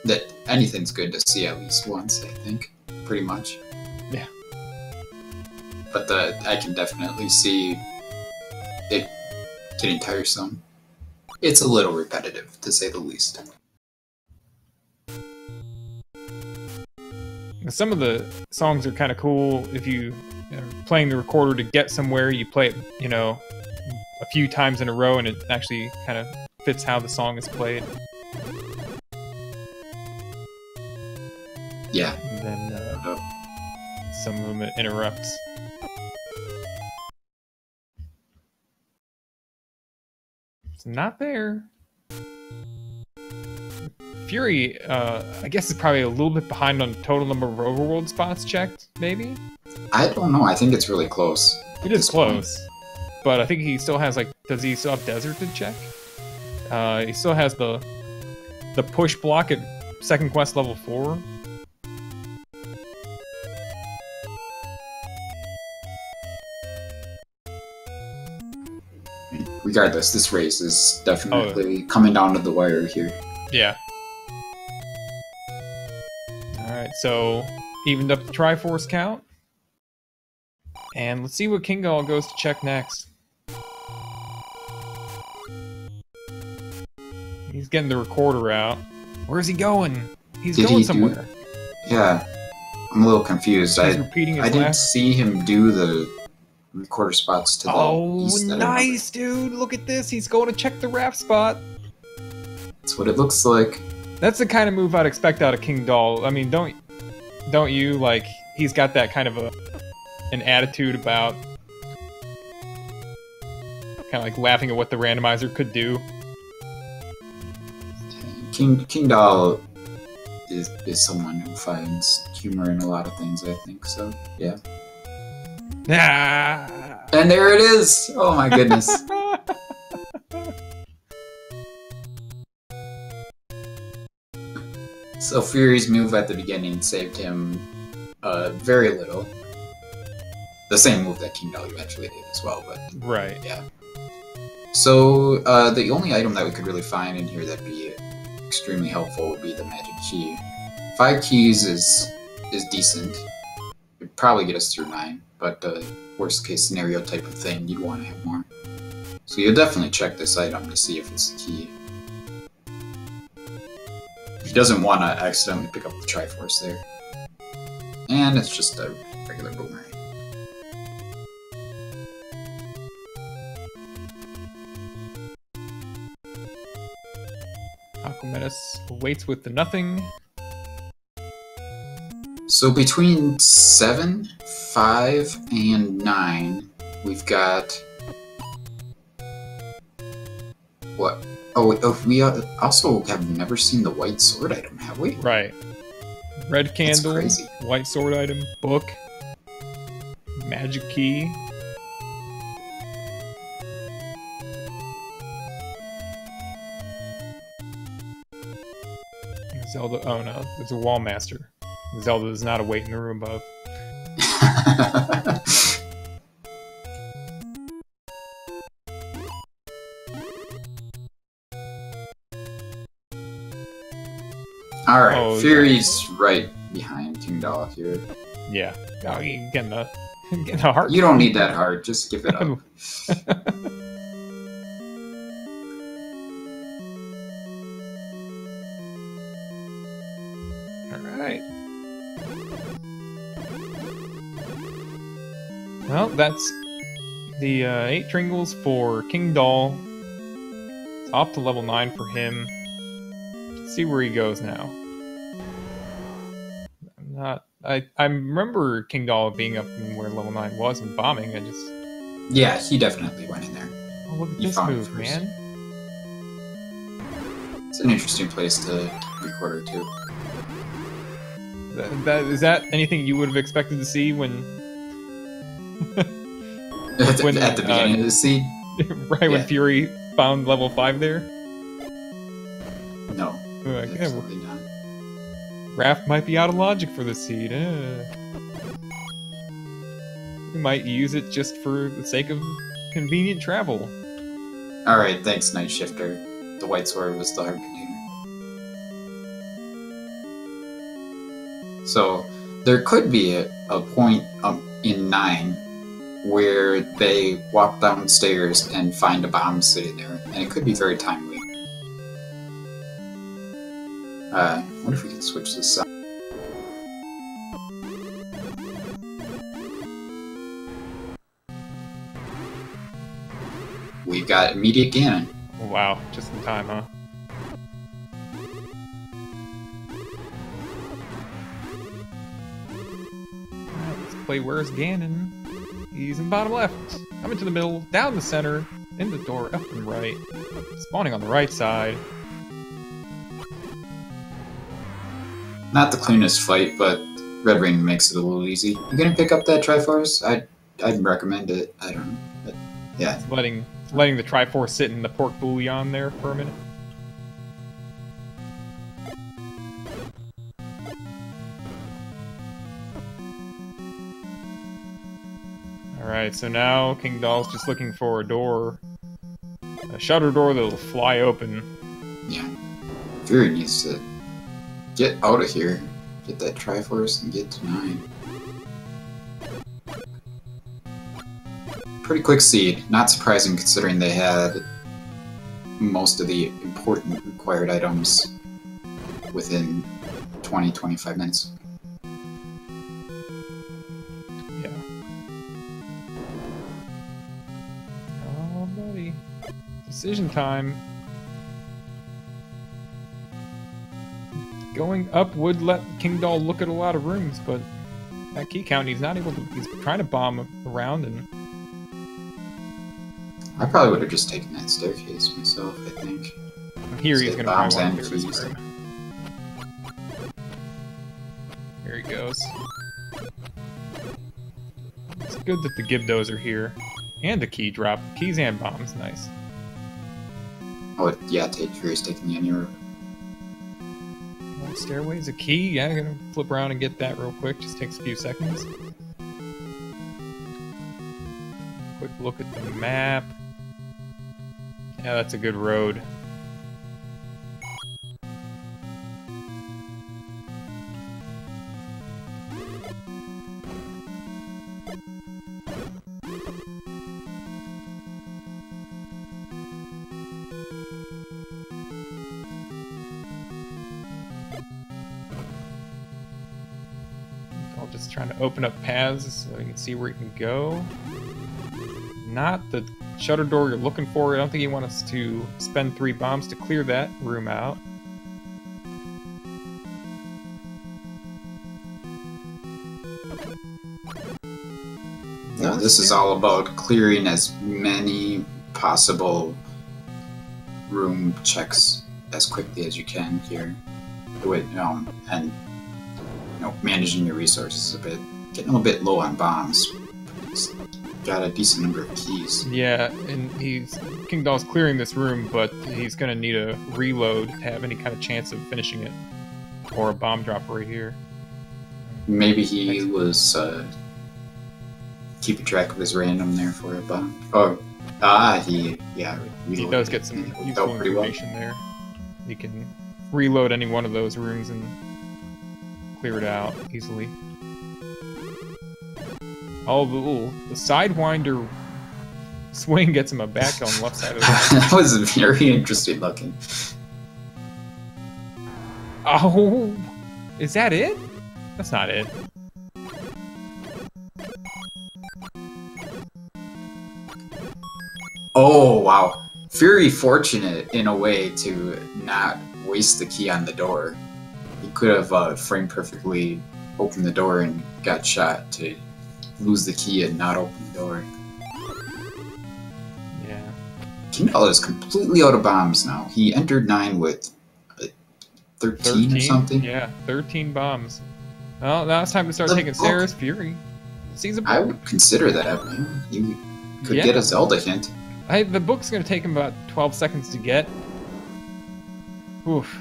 Speaker 2: that anything's good to see at least once, I think, pretty much.
Speaker 1: Yeah.
Speaker 2: But I can definitely see it getting tiresome. It's a little repetitive, to say the least.
Speaker 1: Some of the songs are kind of cool. If you are playing the recorder to get somewhere, you play it, you know, a few times in a row, and it actually kind of fits how the song is played.
Speaker 2: Yeah.
Speaker 1: And then some of them it interrupts. It's not there. Fury, I guess is probably a little bit behind on total number of overworld spots checked, maybe?
Speaker 2: I don't know. I think it's really close.
Speaker 1: It is close. But I think he still has, like, does he still have desert to check? He still has the push block at second quest level 4.
Speaker 2: Regardless, this race is definitely coming down to the wire here.
Speaker 1: Yeah. Alright, so evened up the Triforce count. And let's see what Kingdahl goes to check next. He's getting the recorder out. Where's he going? He's going somewhere.
Speaker 2: Yeah. I'm a little confused.
Speaker 1: He's repeating his
Speaker 2: I didn't see him do the recorder spots to the east.
Speaker 1: Oh, nice, dude. Look at this. He's going to check the raft spot.
Speaker 2: That's what it looks like.
Speaker 1: That's the kind of move I'd expect out of Kingdahl. I mean, don't you? Like, he's got that kind of an attitude about kind of like laughing at what the randomizer could do.
Speaker 2: Kingdahl is someone who finds humor in a lot of things, I think, so yeah.
Speaker 1: Ah.
Speaker 2: And there it is! Oh my goodness. So Fury's move at the beginning saved him very little. The same move that Kingdahl eventually did as well, but
Speaker 1: right.
Speaker 2: Yeah. So the only item that we could really find in here that'd be extremely helpful would be the magic key. 5 keys is decent. It'd probably get us through 9, but worst case scenario type of thing, you'd want to have more. So you'll definitely check this item to see if it's the key. He doesn't want to accidentally pick up the Triforce there. And it's just a regular boomerang.
Speaker 1: Aquametis waits with the nothing.
Speaker 2: So between 7, 5, and 9, we've got... What? Oh, we also have never seen the white sword item, have we?
Speaker 1: Right. Red candle, white sword item, book, magic key. Zelda, oh no, it's a wall master. Zelda does not await in the room above.
Speaker 2: Alright, Fury's right behind Kingdahl here.
Speaker 1: Yeah. Oh, you're getting a heart.
Speaker 2: You don't need that heart, just give it up.
Speaker 1: Alright. Well, that's the 8 Tringles for Kingdahl. It's off to level 9 for him. Let's see where he goes now. I remember Kingdahl being up in where level 9 was and bombing.
Speaker 2: Yeah, he definitely went in there.
Speaker 1: Oh, look at this move, man.
Speaker 2: It's an interesting place to record her too.
Speaker 1: Is that anything you would have expected to see when
Speaker 2: at the beginning of the seed?
Speaker 1: Right, when Fury found level 5 there?
Speaker 2: No, absolutely not.
Speaker 1: Raft might be out of logic for the seed. We might use it just for the sake of convenient travel.
Speaker 2: Alright, thanks, Night Shifter. The white sword was the hard container. So, there could be a point in 9 where they walk downstairs and find a bomb sitting there, and it could be very timely. I wonder if we can switch this up. We got immediate Ganon.
Speaker 1: Oh, wow, just in time, huh? Alright, let's play Where's Ganon? He's in bottom left. I'm into the middle, down the center. in the door, up and right. Spawning on the right side.
Speaker 2: Not the cleanest fight, but Red Ring makes it a little easy. You gonna pick up that Triforce? I'd recommend it. I don't know. But yeah.
Speaker 1: It's letting the Triforce sit in the pork bouillon there for a minute. Alright, so now Kingdahl's just looking for a door. A shutter door that'll fly open.
Speaker 2: Yeah. Fury needs to get out of here. Get that Triforce and get to 9. Pretty quick seed. Not surprising considering they had most of the important required items within 20-25 minutes.
Speaker 1: Yeah. Oh, buddy. Decision time. Going up would let Kingdahl look at a lot of rooms, but that key count, he's not able to. He's trying to bomb around, and
Speaker 2: I probably would have just taken that staircase myself, I think.
Speaker 1: here he's going to
Speaker 2: bombs
Speaker 1: probably
Speaker 2: and
Speaker 1: want to clear
Speaker 2: keys.
Speaker 1: this room. Here he goes. It's good that the Gibdos are here. And the key drop. Keys and bombs, nice.
Speaker 2: Oh, yeah, Fury's taking the Onion.
Speaker 1: Stairway's a key. Yeah, I'm gonna flip around and get that real quick. Just takes a few seconds. Quick look at the map. Yeah, that's a good road. Just trying to open up paths so you can see where you can go. Not the shutter door you're looking for. I don't think you want us to spend 3 bombs to clear that room out.
Speaker 2: No, this is all about clearing as many possible room checks as quickly as you can here. And managing your resources a bit. Getting a little bit low on bombs. It's got a decent number of keys.
Speaker 1: Yeah, and Kingdahl's clearing this room, but he's gonna need a reload to have any kind of chance of finishing it. Or a bomb drop right here.
Speaker 2: Maybe he was keeping track of his random there for a bomb. He
Speaker 1: does get some useful information there. He can reload any one of those rooms and clear it out easily. Oh, the Sidewinder swing gets him a back on the left side of the
Speaker 2: That was very interesting looking.
Speaker 1: Oh, is that it? That's not it.
Speaker 2: Oh, wow. Fury fortunate in a way to not waste the key on the door. He could have framed perfectly, opened the door, and got shot to lose the key and not open the door.
Speaker 1: Yeah.
Speaker 2: Kingdahl is completely out of bombs now. He entered 9 with 13 or something.
Speaker 1: Yeah, 13 bombs. Well, now it's time to start taking Sarah's Fury. Sees a book.
Speaker 2: I would consider that. Man. You could get a Zelda hint.
Speaker 1: The book's going to take him about 12 seconds to get. Oof.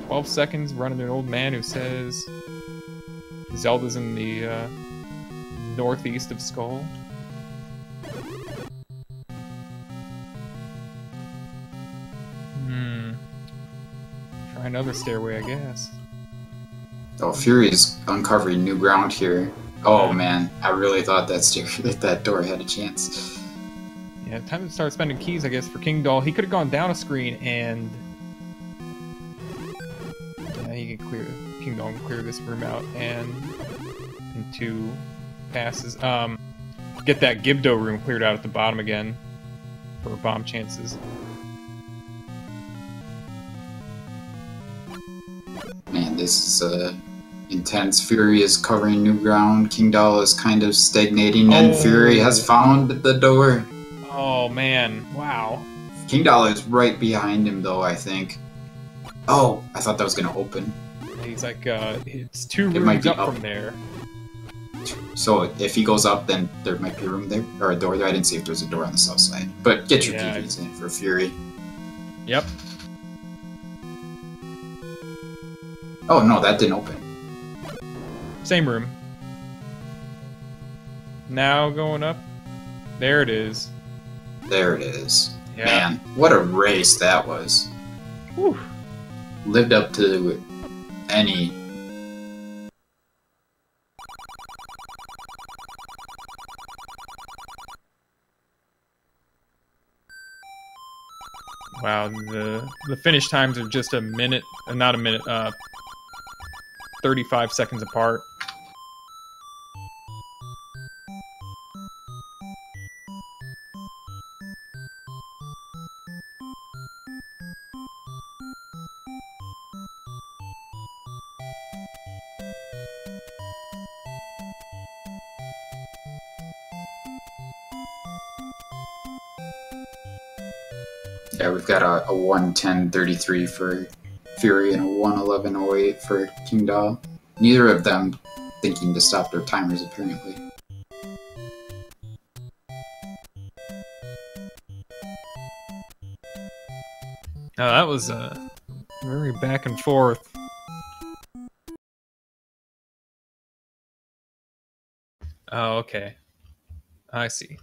Speaker 1: 12 seconds running to an old man who says Zelda's in the northeast of Skull. Try another stairway, I guess.
Speaker 2: Oh, Fury is uncovering new ground here. Oh man, I really thought that door had a chance.
Speaker 1: Yeah, time to start spending keys, I guess, for Kingdahl. He could have gone down a screen and Kingdahl can clear this room out and in 2 passes. Get that Gibdo room cleared out at the bottom again for bomb chances.
Speaker 2: Man, this is intense. Fury is covering new ground. Kingdahl is kind of stagnating, and Fury has found the door.
Speaker 1: Oh man! Wow.
Speaker 2: Kingdahl is right behind him, though. I think. Oh, I thought that was gonna open.
Speaker 1: He's like, it's 2 rooms up from there.
Speaker 2: So if he goes up, then there might be a room there, or a door there. I didn't see if there's a door on the south side. But get your PVs in for Fury.
Speaker 1: Yep.
Speaker 2: Oh no, that didn't open.
Speaker 1: Same room. Now going up. There it is.
Speaker 2: There it is.
Speaker 1: Yeah.
Speaker 2: Man, what a race that was.
Speaker 1: Whew.
Speaker 2: Lived up to any.
Speaker 1: Wow, the finish times are just a minute, not a minute, 35 seconds apart.
Speaker 2: Yeah, we've got a 1:10:33 for Fury and a 1:11:08 for Kingdahl. Neither of them thinking to stop their timers, apparently.
Speaker 1: Now that was very back and forth. Oh, okay. I see.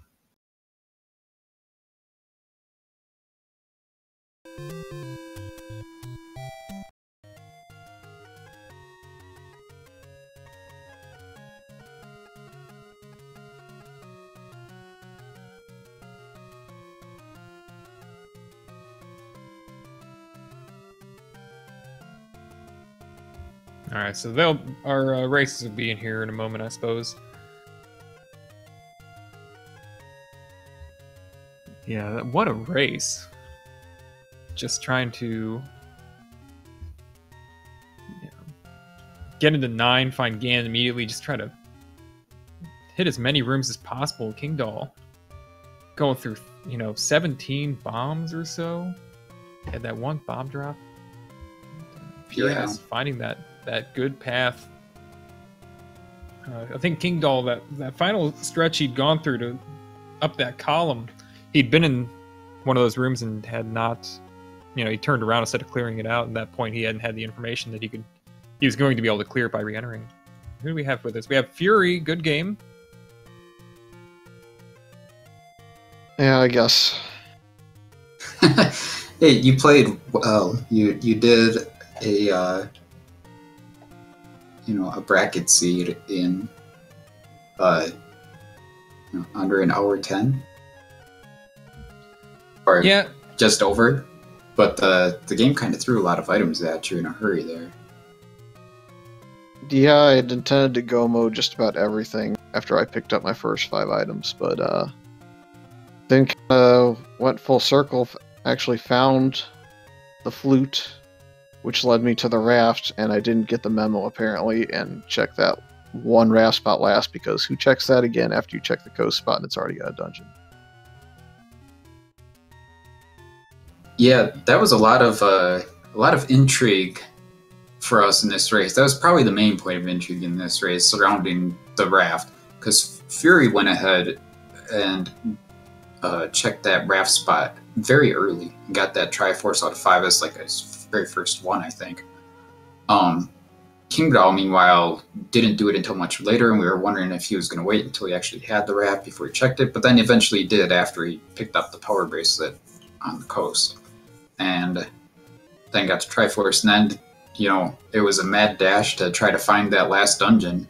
Speaker 1: Alright, so our races will be in here in a moment, I suppose. Yeah, what a race. Just trying to get into 9, find Gan immediately, just try to hit as many rooms as possible. Kingdahl going through, 17 bombs or so. Had that one bomb drop. Fury is finding that good path. I think Kingdahl, that final stretch he'd gone through to up that column, he'd been in one of those rooms and had not, he turned around instead of clearing it out. At that point, he hadn't had the information that he was going to be able to clear it by re-entering. Who do we have with us? We have Fury, good game.
Speaker 3: Yeah, I guess.
Speaker 2: Hey, you played well. You did a bracket seed in under an hour 10, or just over. But the game kind of threw a lot of items at you in a hurry there.
Speaker 3: Yeah, I had intended to go mode just about everything after I picked up my first 5 items, but then kind of went full circle. Actually found the flute, which led me to the raft, and I didn't get the memo apparently, and checked that one raft spot last, because who checks that again after you check the coast spot and it's already got a dungeon?
Speaker 2: Yeah, that was a lot of intrigue for us in this race. That was probably the main point of intrigue in this race, surrounding the raft, because Fury went ahead and checked that raft spot very early and got that Triforce out of 5 as like his very first one, I think. Kingdahl, meanwhile, didn't do it until much later, and we were wondering if he was going to wait until he actually had the raft before he checked it, but then eventually he did after he picked up the power bracelet on the coast. And then got to Triforce, and then, it was a mad dash to try to find that last dungeon.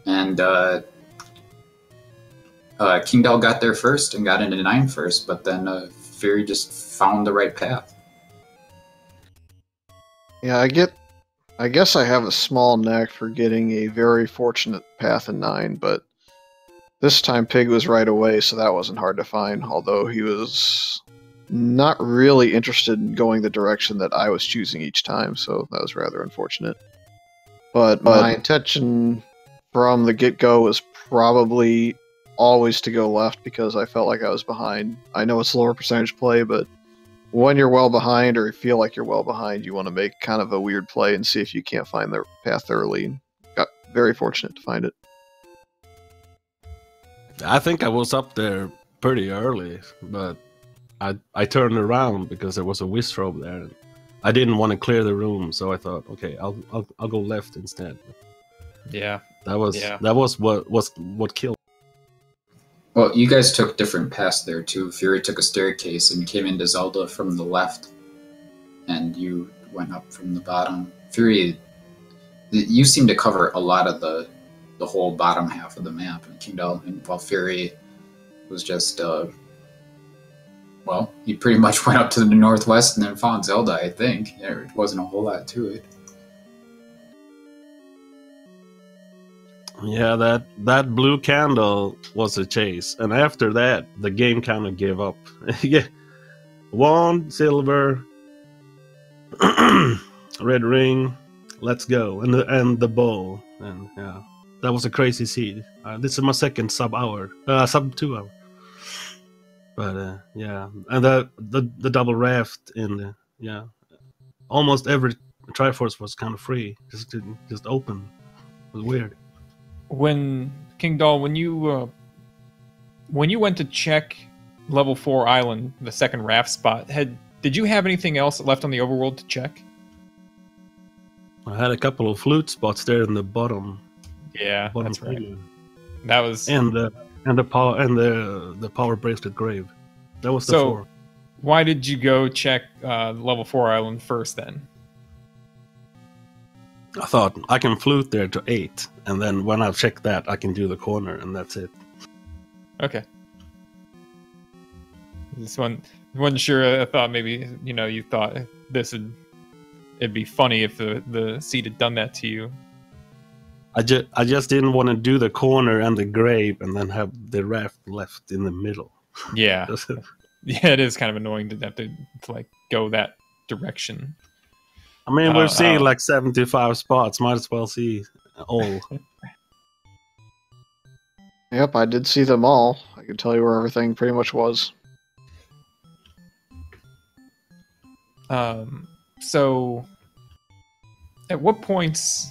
Speaker 2: And Kingdahl got there first and got into 9 first, but then Fury just found the right path.
Speaker 3: Yeah, I guess I have a small knack for getting a very fortunate path in 9, but this time Pig was right away, so that wasn't hard to find, although he was not really interested in going the direction that I was choosing each time, so that was rather unfortunate. But my intention from the get-go was probably always to go left because I felt like I was behind. I know it's lower percentage play, but when you're well behind or you feel like you're well behind, you want to make kind of a weird play and see if you can't find the path early. Got very fortunate to find it.
Speaker 4: I think I was up there pretty early, but I turned around because there was a wizrobe there. I didn't want to clear the room, so I thought, okay, I'll go left instead.
Speaker 1: Yeah,
Speaker 4: that was what killed.
Speaker 2: Well, you guys took different paths there too. Fury took a staircase and came into Zelda from the left, and you went up from the bottom. Fury, you seem to cover a lot of the whole bottom half of the map in Kingdahl, and while Fury was just well, he pretty much went up to the northwest and then found Zelda, I think. There wasn't a whole lot to it.
Speaker 4: Yeah, that blue candle was a chase, and after that, the game kind of gave up. Yeah, wand, silver, red ring, let's go, and the bow, and yeah, that was a crazy seed. This is my second sub 2 hour. But yeah, and the double raft in yeah, almost every Triforce was kind of free, just open. It was weird.
Speaker 1: When Kingdahl, when you went to check level 4 island, the second raft spot, did you have anything else left on the overworld to check?
Speaker 4: I had a couple of flute spots there in the bottom.
Speaker 1: Yeah,
Speaker 4: bottom
Speaker 1: that's right.
Speaker 4: field.
Speaker 1: That was
Speaker 4: and the power bracelet grave. That was the 4.
Speaker 1: Why did you go check level 4 island first then?
Speaker 4: I thought I can flute there to 8, and then when I've checked that, I can do the corner, and that's it.
Speaker 1: Okay. This one wasn't sure. I thought maybe you thought it'd be funny if the seed had done that to you.
Speaker 4: I just didn't want to do the corner and the grave, and then have the raft left in the middle.
Speaker 1: Yeah, yeah, it is kind of annoying to have to like go that direction.
Speaker 4: I mean, we're seeing like 75 spots. Might as well see all.
Speaker 3: Yep, I did see them all. I can tell you where everything pretty much was.
Speaker 1: So, at what points,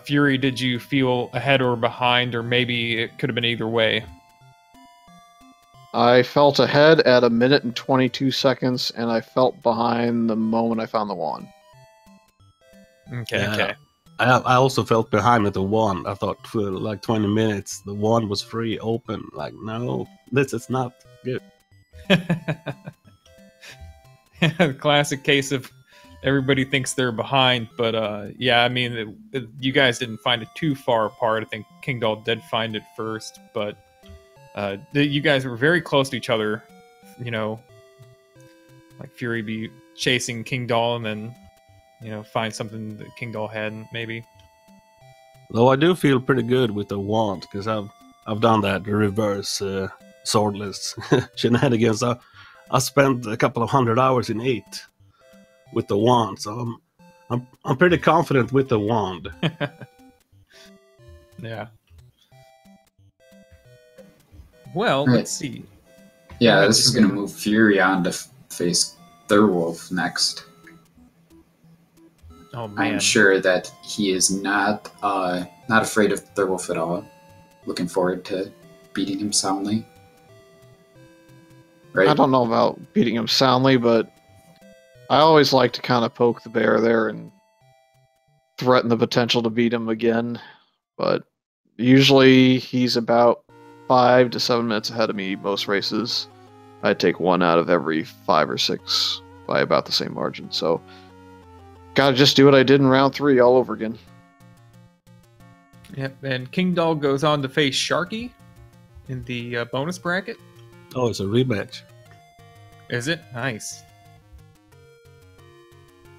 Speaker 1: Fury, did you feel ahead or behind, or maybe it could have been either way?
Speaker 3: I felt ahead at 1 minute and 22 seconds, and I felt behind the moment I found the wand.
Speaker 1: Okay,
Speaker 4: yeah,
Speaker 1: okay.
Speaker 4: I also felt behind with the wand. I thought for like 20 minutes the wand was free, open. Like, no, this is not good.
Speaker 1: Classic case of everybody thinks they're behind, but yeah, I mean, you guys didn't find it too far apart. I think Kingdahl did find it first, but you guys were very close to each other. Like Fury be chasing Kingdahl and then find something that Kingdahl had, maybe.
Speaker 4: Though I do feel pretty good with the wand, because I've done that reverse swordless shenanigans. I spent a couple of 100 hours in 8 with the wand, so I'm pretty confident with the wand.
Speaker 1: Yeah. Well, let's see.
Speaker 2: Yeah, this is going to move Fury on to face Thurwolf next.
Speaker 1: Oh man!
Speaker 2: I'm sure that he is not afraid of Thurwolf at all. Looking forward to beating him soundly. Right?
Speaker 3: I don't know about beating him soundly, but I always like to kind of poke the bear there and threaten the potential to beat him again. But usually he's about 5 to 7 minutes ahead of me most races. I take 1 out of every 5 or 6 by about the same margin. So gotta just do what I did in round 3 all over again.
Speaker 1: Yep, and Kingdahl goes on to face Sharky in the bonus bracket.
Speaker 4: Oh, it's a rematch.
Speaker 1: Is it? Nice.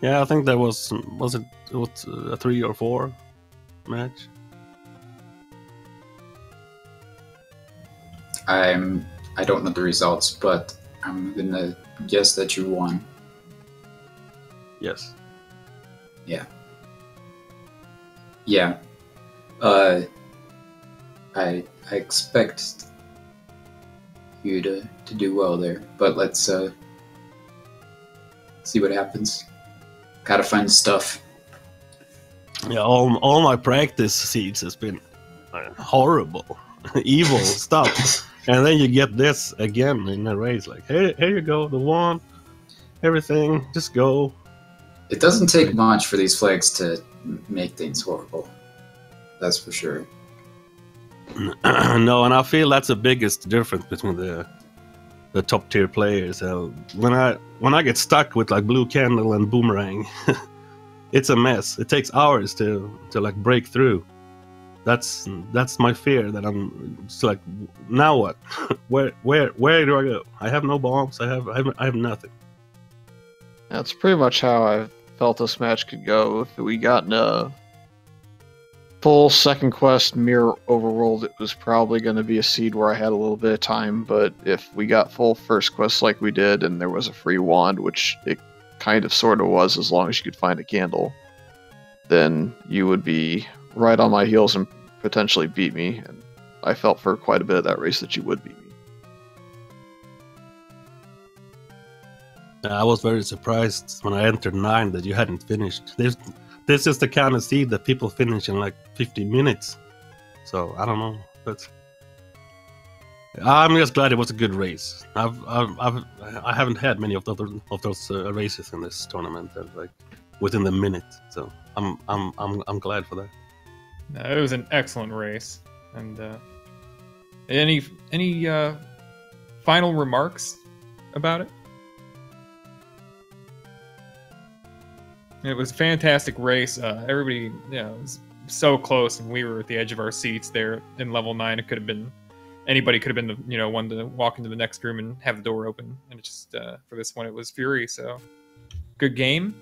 Speaker 4: Yeah, I think that was it a 3 or 4 match?
Speaker 2: I don't know the results, but I'm gonna guess that you won.
Speaker 4: Yes.
Speaker 2: Yeah. Yeah. I expect you to do well there, but let's see what happens. Gotta find stuff.
Speaker 4: Yeah, all my practice seeds has been horrible, evil stuff, and then you get this again in a race. Like, hey, here you go, the wand, everything, just go.
Speaker 2: It doesn't take much for these flags to make things horrible. That's for sure.
Speaker 4: No, and I feel that's the biggest difference between the top tier players. When I get stuck with like blue candle and boomerang, it's a mess. It takes hours to like break through. That's my fear. That I'm just like, now what? where do I go? I have no bombs. I have nothing.
Speaker 3: That's pretty much how I felt this match could go. If we got in a full second quest mirror overworld, it was probably going to be a seed where I had a little bit of time. But if we got full first quest like we did, and there was a free wand, which it kind of sort of was, as long as you could find a candle, then you would be right on my heels and potentially beat me. And I felt for quite a bit of that race that you would beat me.
Speaker 4: I was very surprised when I entered 9 that you hadn't finished. This is the kind of seed that people finish in like 50 minutes. So I don't know, but I'm just glad it was a good race. I haven't had many of those races in this tournament that like within the minute. So I'm glad for that.
Speaker 1: No, it was an excellent race. And any final remarks about it? It was a fantastic race. Everybody, was so close, and we were at the edge of our seats there in level 9. It could have been anybody. Could have been the one to walk into the next room and have the door open. And it just for this one, it was Fury. So good game.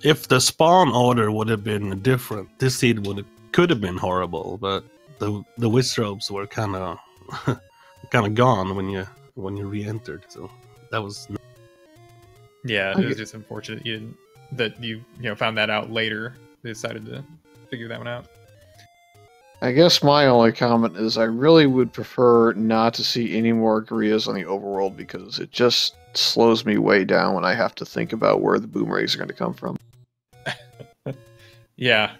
Speaker 4: If the spawn order would have been different, this seed could have been horrible. But the wizrobes were kind of gone when you re-entered. So that was.
Speaker 1: Yeah, it was just unfortunate that you found that out later. They decided to figure that one out.
Speaker 3: I guess my only comment is I really would prefer not to see any more Gurias on the overworld, because it just slows me way down when I have to think about where the boomerangs are going to come from.
Speaker 1: Yeah,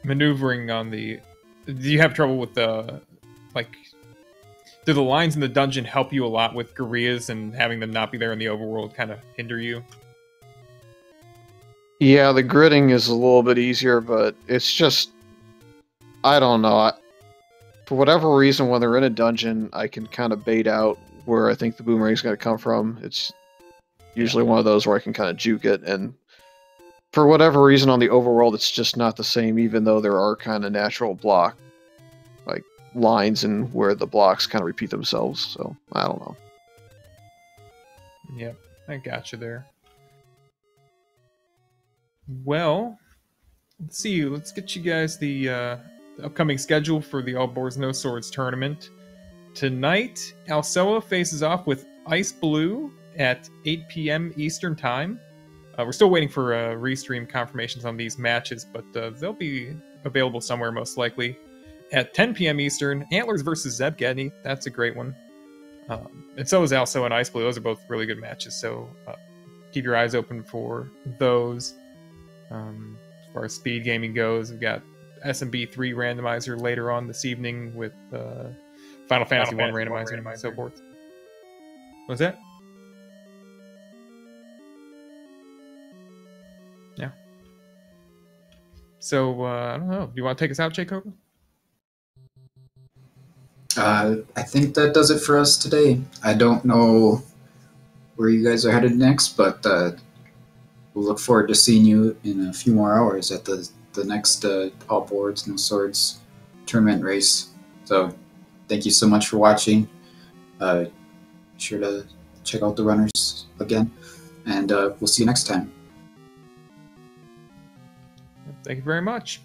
Speaker 1: maneuvering on the. Do you have trouble with the Do the lines in the dungeon help you a lot with Gurias, and having them not be there in the overworld kind of hinder you?
Speaker 3: Yeah, the gridding is a little bit easier, but it's just, I don't know. For whatever reason, when they're in a dungeon, I can kind of bait out where I think the boomerang's going to come from. It's usually one of those where I can kind of juke it, and for whatever reason on the overworld, it's just not the same, even though there are kind of natural block lines and where the blocks kind of repeat themselves. So I don't know.
Speaker 1: Yep, I got you there. Well, let's see. Let's get you guys the upcoming schedule for the All Boars No Swords tournament. Tonight, Alsoa faces off with Ice Blue at 8 p.m. Eastern Time. We're still waiting for restream confirmations on these matches, but they'll be available somewhere most likely. At 10 p.m. Eastern, Antlers versus Zebgedney. That's a great one. And so is Also and Ice Blue. Those are both really good matches, so keep your eyes open for those. As far as speed gaming goes, we've got SMB 3 Randomizer later on this evening with Final Fantasy 1 Randomizer and so forth. What's that? Yeah. So, I don't know. Do you want to take us out, Jacob?
Speaker 2: I think that does it for us today. I don't know where you guys are headed next, but we'll look forward to seeing you in a few more hours at the next All Boards No Swords tournament race. So thank you so much for watching. Be sure to check out the runners again, and we'll see you next time.
Speaker 1: Thank you very much.